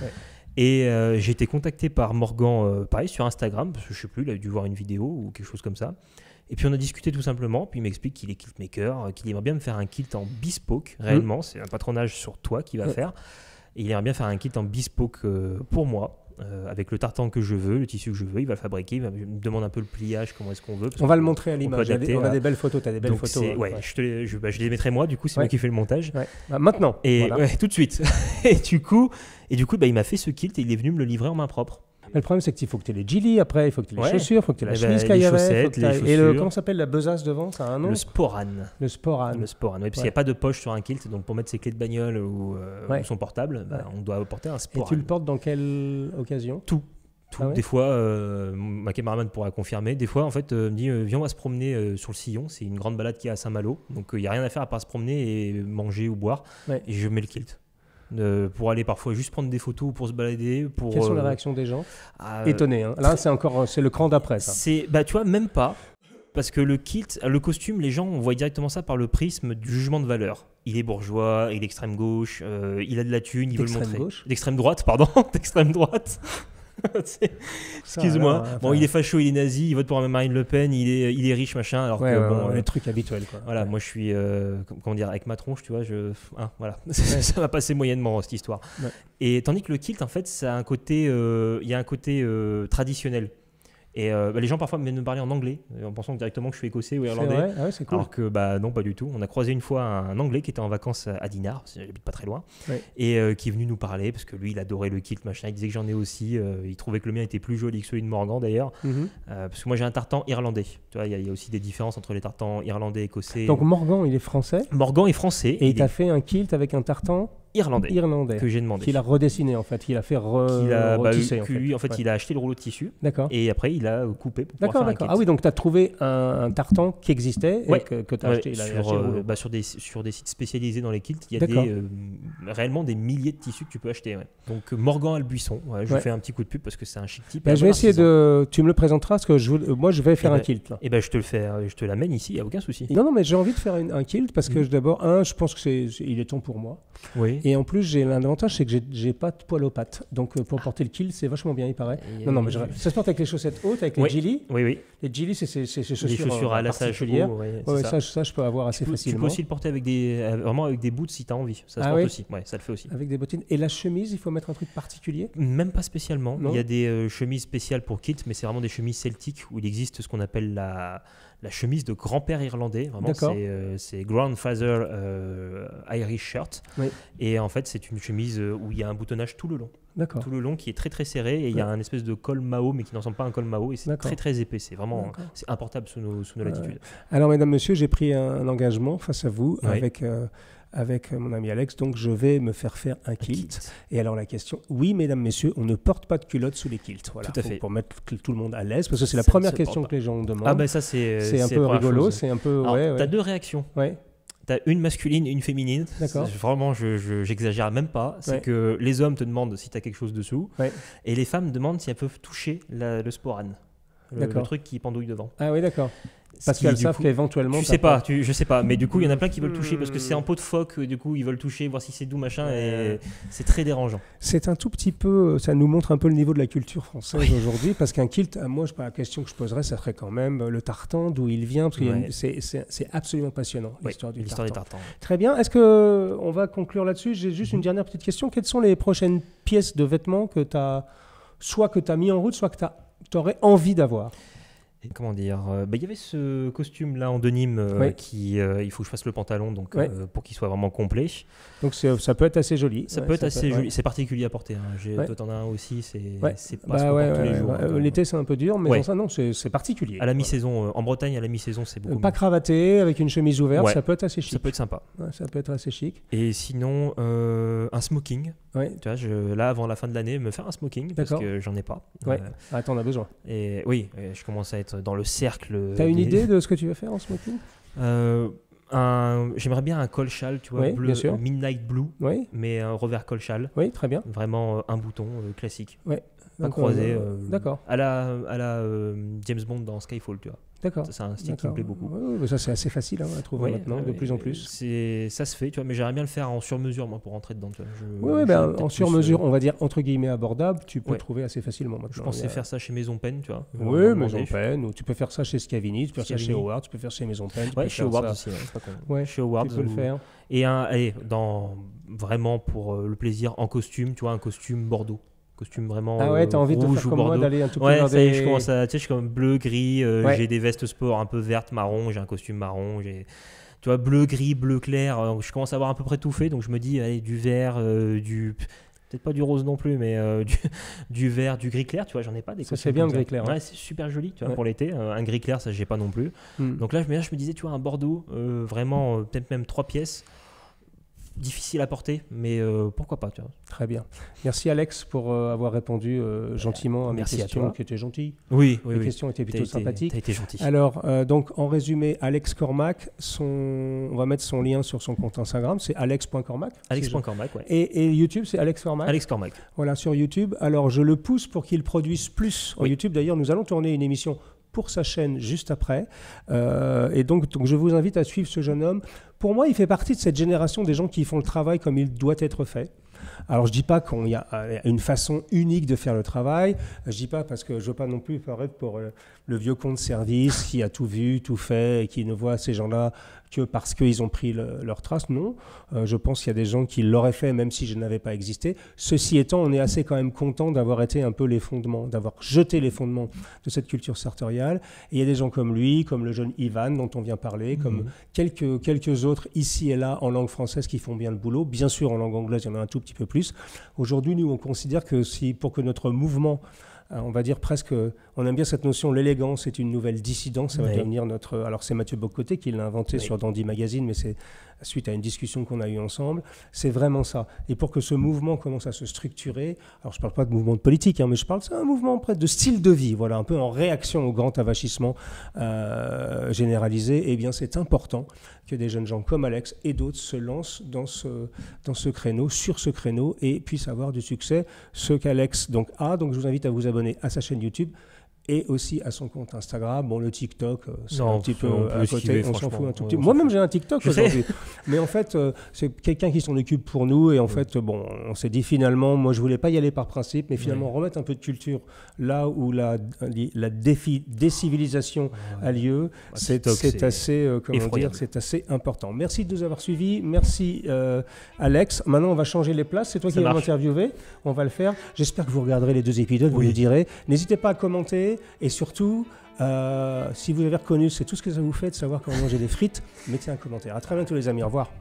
Et j'ai été contacté par Morgan, pareil, sur Instagram, parce que je sais plus, il a dû voir une vidéo ou quelque chose comme ça. Et puis on a discuté tout simplement, puis il m'explique qu'il est kilt maker, qu'il aimerait bien me faire un kilt en bespoke, réellement, c'est un patronage sur toi qu'il va faire. Et il aimerait bien faire un kilt en bespoke pour moi, avec le tartan que je veux, le tissu que je veux, il va le fabriquer, il me demande un peu le pliage, comment est-ce qu'on veut. On va le montrer à l'image, on a des belles photos, tu as des belles photos. Je les mettrai moi, du coup c'est moi qui fais le montage. Maintenant. Et tout de suite. et du coup il m'a fait ce kilt et il est venu me le livrer en main propre. Mais le problème, c'est qu'il faut que tu aies les gillis après, il faut que tu aies les chaussures, il faut que tu aies la chemise qu'il y avait. Et comment s'appelle la besace devant, ça a un nom ? Le sporran. Le sporran, parce qu'il n'y a pas de poche sur un kilt, donc pour mettre ses clés de bagnole ou son portable, on doit porter un sporran. Et tu le portes dans quelle occasion ? Tout. Des fois, ma caméraman pourra confirmer. Des fois, en fait, me dit viens, on va se promener sur le Sillon. C'est une grande balade qui est à Saint-Malo. Donc, il n'y a rien à faire à part se promener et manger ou boire. Et je mets le kilt. pour aller parfois juste prendre des photos, pour se balader. Quelles sont les réactions des gens? Étonnés. Hein. Là, c'est le cran d'après, ça. Tu vois, même pas. Parce que le kilt, le costume, les gens, on voit directement ça par le prisme du jugement de valeur. Il est bourgeois, il est d'extrême gauche, il a de la thune, il veut le montrer. D'extrême droite, pardon. D'extrême droite. Excuse-moi. Bon, il est facho, il est nazi, il vote pour Marine Le Pen, il est riche, machin. Alors les trucs habituels, quoi. Voilà, moi je suis, comment dire, avec ma tronche, tu vois, voilà. Ça va passer moyennement cette histoire. Ouais. Et tandis que le kilt, en fait, ça a un côté, il y a un côté traditionnel. Et les gens parfois viennent me parler en anglais en pensant directement que je suis écossais ou irlandais. C'est cool. Alors que non, pas du tout. On a croisé une fois un anglais qui était en vacances à Dinard, j'habite pas très loin, et qui est venu nous parler parce que lui il adorait le kilt, machin. Il disait que j'en ai aussi. Il trouvait que le mien était plus joli que celui de Morgan d'ailleurs. Parce que moi j'ai un tartan irlandais. Tu vois, il y a aussi des différences entre les tartans irlandais et écossais. Donc Morgan il est français. Morgan est français. Et il t'a fait un kilt avec un tartan irlandais que j'ai demandé. Qu'il a redessiné en fait, qu'il a fait retisser. Lui en fait il a acheté le rouleau de tissu. D'accord. Et après il a coupé pour pouvoir faire un kilt. Ah oui, donc tu as trouvé un tartan qui existait et que tu as acheté. Sur des sites spécialisés dans les kilts, il y a réellement des milliers de tissus que tu peux acheter. Ouais. Donc Morgan Albuisson, je fais un petit coup de pub parce que c'est un chic type. Je vais essayer tu me le présenteras parce que moi je vais faire un kilt. Là. Et je te le fais, je te l'amène ici, il n'y a aucun souci. Non, mais j'ai envie de faire un kilt parce que d'abord, je pense que il est temps pour moi. Oui. Et en plus, j'ai l'avantage, c'est que j'ai pas de poil aux pattes. Donc pour porter le kilt, c'est vachement bien, il paraît. Non, mais ça se porte avec les chaussettes hautes, avec les Gilly. Oui. Les Gilly, c'est ces chaussures, les chaussures à lassage haut. Ça, je peux avoir assez facilement. Tu peux aussi le porter avec des boots si tu as envie. Ça se porte aussi. Ouais, ça le fait aussi. Avec des bottines. Et la chemise, il faut mettre un truc particulier? Même pas spécialement. Il y a des chemises spéciales pour kilt, mais c'est vraiment des chemises celtiques où il existe ce qu'on appelle la chemise de grand-père irlandais. Vraiment, c'est Grandfather Irish Shirt. Oui. Et en fait, c'est une chemise où il y a un boutonnage tout le long. D'accord. Tout le long qui est très très serré et il y a un espèce de col Mao mais qui n'en ressemble pas à un col Mao et c'est très très épais. C'est vraiment c'est importable sous nos latitudes. Alors mesdames, messieurs, j'ai pris un engagement face à vous avec mon ami Alex, donc je vais me faire un kilt. Et alors la question, oui mesdames, messieurs, on ne porte pas de culotte sous les kilts. Voilà, tout à fait. Pour mettre tout le monde à l'aise, parce que c'est la première question que les gens demandent. Ah ben ça c'est un peu rigolo, c'est un peu... T'as deux réactions. Ouais. T'as une masculine et une féminine. D'accord. Vraiment, j'exagère même pas. C'est que les hommes te demandent si t'as quelque chose dessous et les femmes demandent si elles peuvent toucher le sporane. Le truc qui pendouille devant. Ah oui, d'accord. Parce qu'elles savent qu'éventuellement... Je sais pas, mais du coup, il y en a plein qui veulent toucher parce que c'est en peau de phoque, du coup, ils veulent toucher, voir si c'est doux, machin, et c'est très dérangeant. C'est un tout petit peu... Ça nous montre un peu le niveau de la culture française aujourd'hui, parce qu'un kilt, moi, la question que je poserais, ça serait quand même le tartan, d'où il vient, parce que c'est absolument passionnant, l'histoire des tartans. Très bien. Est-ce qu'on va conclure là-dessus? J'ai juste une dernière petite question. Quelles sont les prochaines pièces de vêtements que tu as mis en route, soit que tu aurais envie d'avoir? Comment dire, il y avait ce costume là en denim qui il faut que je fasse le pantalon donc pour qu'il soit vraiment complet. Donc ça peut être assez joli. Ça peut être assez joli. C'est particulier à porter. Toi t'en as un aussi. C'est pas ce qu'on porte tous les jours. L'été c'est un peu dur, mais ça non, c'est particulier. À la mi-saison, en Bretagne à la mi-saison c'est beaucoup. Pas cravaté avec une chemise ouverte, ça peut être assez chic. Ça peut être sympa. Ça peut être assez chic. Et sinon un smoking. Tu vois, là avant la fin de l'année me faire un smoking parce que j'en ai pas. T'en as besoin. Et je commence à être dans le cercle. T'as une idée de ce que tu vas faire en smoking? J'aimerais bien un col châle, tu vois, bleu, midnight blue, mais un revers col châle. Oui, très bien. Vraiment un bouton classique. Un croisé. D'accord. À la James Bond dans Skyfall, tu vois. D'accord. C'est un style qui me plaît beaucoup. Ça c'est assez facile à trouver maintenant, de plus en plus. Ça se fait, tu vois, mais j'aimerais bien le faire en sur-mesure, moi, pour rentrer dedans. Tu vois. En sur-mesure, on va dire entre guillemets abordable, tu peux trouver assez facilement maintenant. Je pensais faire ça chez Maison Pen, tu vois. Oui, Maison Pen, ou tu peux faire ça chez Scavini, tu peux faire ça chez Howard, tu peux faire chez Maison Pen. Chez Howard aussi, c'est pas con. Chez Howard, tu peux le faire. Et vraiment pour le plaisir en costume, tu vois, un costume Bordeaux. Costume vraiment t'as envie de faire comme moi, d'aller un tout peu vers je commence à, tu sais, je suis comme bleu, gris, j'ai des vestes sport un peu vertes, marron, j'ai un costume marron, tu vois, bleu, gris, bleu clair, je commence à avoir à peu près tout fait, donc je me dis, allez, du vert, peut-être pas du rose non plus, mais du vert, du gris clair, tu vois, j'en ai pas des costumes. Ça c'est bien le gris clair. C'est super joli, tu vois, pour l'été, un gris clair, ça j'ai pas non plus. Donc là, je me disais, tu vois, un Bordeaux, vraiment, peut-être même 3 pièces. difficile à porter, mais pourquoi pas, tu vois. Très bien. Merci Alex pour avoir répondu gentiment à mes questions qui étaient gentilles. Oui, les questions étaient plutôt sympathiques. T'as été gentil. Alors, donc, en résumé, Alex Cormac, on va mettre son lien sur son compte Instagram, c'est alex.cormac. Alex.cormac, ouais. Et YouTube, c'est Alex Cormac. Alex Cormac. Voilà, sur YouTube. Alors, je le pousse pour qu'il produise plus en YouTube. D'ailleurs, nous allons tourner une émission pour sa chaîne juste après. Et donc, je vous invite à suivre ce jeune homme. Pour moi, il fait partie de cette génération des gens qui font le travail comme il doit être fait. Alors, je ne dis pas qu'il y a une façon unique de faire le travail. Je ne dis pas parce que je ne veux pas non plus paraître pour le vieux con de service qui a tout vu, tout fait et qui ne voit ces gens-là que parce qu'ils ont pris leur trace. Non, je pense qu'il y a des gens qui l'auraient fait même si je n'avais pas existé. Ceci étant, on est assez quand même content d'avoir été un peu les fondements, d'avoir jeté les fondements de cette culture sartoriale. Et il y a des gens comme lui, comme le jeune Ivan dont on vient parler, comme quelques autres ici et là en langue française qui font bien le boulot. Bien sûr, en langue anglaise, il y en a un tout petit peu plus. Aujourd'hui, nous, on considère que pour que notre mouvement, on va dire presque, on aime bien cette notion, l'élégance est une nouvelle dissidence, ça va devenir notre... Alors c'est Mathieu Bock-Côté qui l'a inventé sur Dandy Magazine, mais c'est suite à une discussion qu'on a eue ensemble, c'est vraiment ça. Et pour que ce mouvement commence à se structurer, alors je ne parle pas de mouvement de politique, mais je parle c'est un mouvement presque de style de vie, voilà, un peu en réaction au grand avachissement généralisé, et bien c'est important que des jeunes gens comme Alex et d'autres se lancent dans ce créneau, sur ce créneau, et puissent avoir du succès. Ce qu'Alex a, donc je vous invite à vous abonner à sa chaîne YouTube, et aussi à son compte Instagram. Bon, le TikTok, c'est un petit peu à côté, on s'en fout un tout petit peu. Moi-même, j'ai un TikTok aujourd'hui. Mais en fait, c'est quelqu'un qui s'en occupe pour nous. Et en fait, bon, on s'est dit finalement, moi, je voulais pas y aller par principe, mais finalement, remettre un peu de culture là où la décivilisation a lieu, c'est assez, c'est assez important. Merci de nous avoir suivis. Merci, Alex. Maintenant, on va changer les places. C'est toi qui vas m'interviewer. On va le faire. J'espère que vous regarderez les 2 épisodes. Vous nous direz. N'hésitez pas à commenter. Et surtout, si vous avez reconnu, c'est tout ce que ça vous fait de savoir comment manger des frites, mettez un commentaire. À très bientôt les amis, au revoir.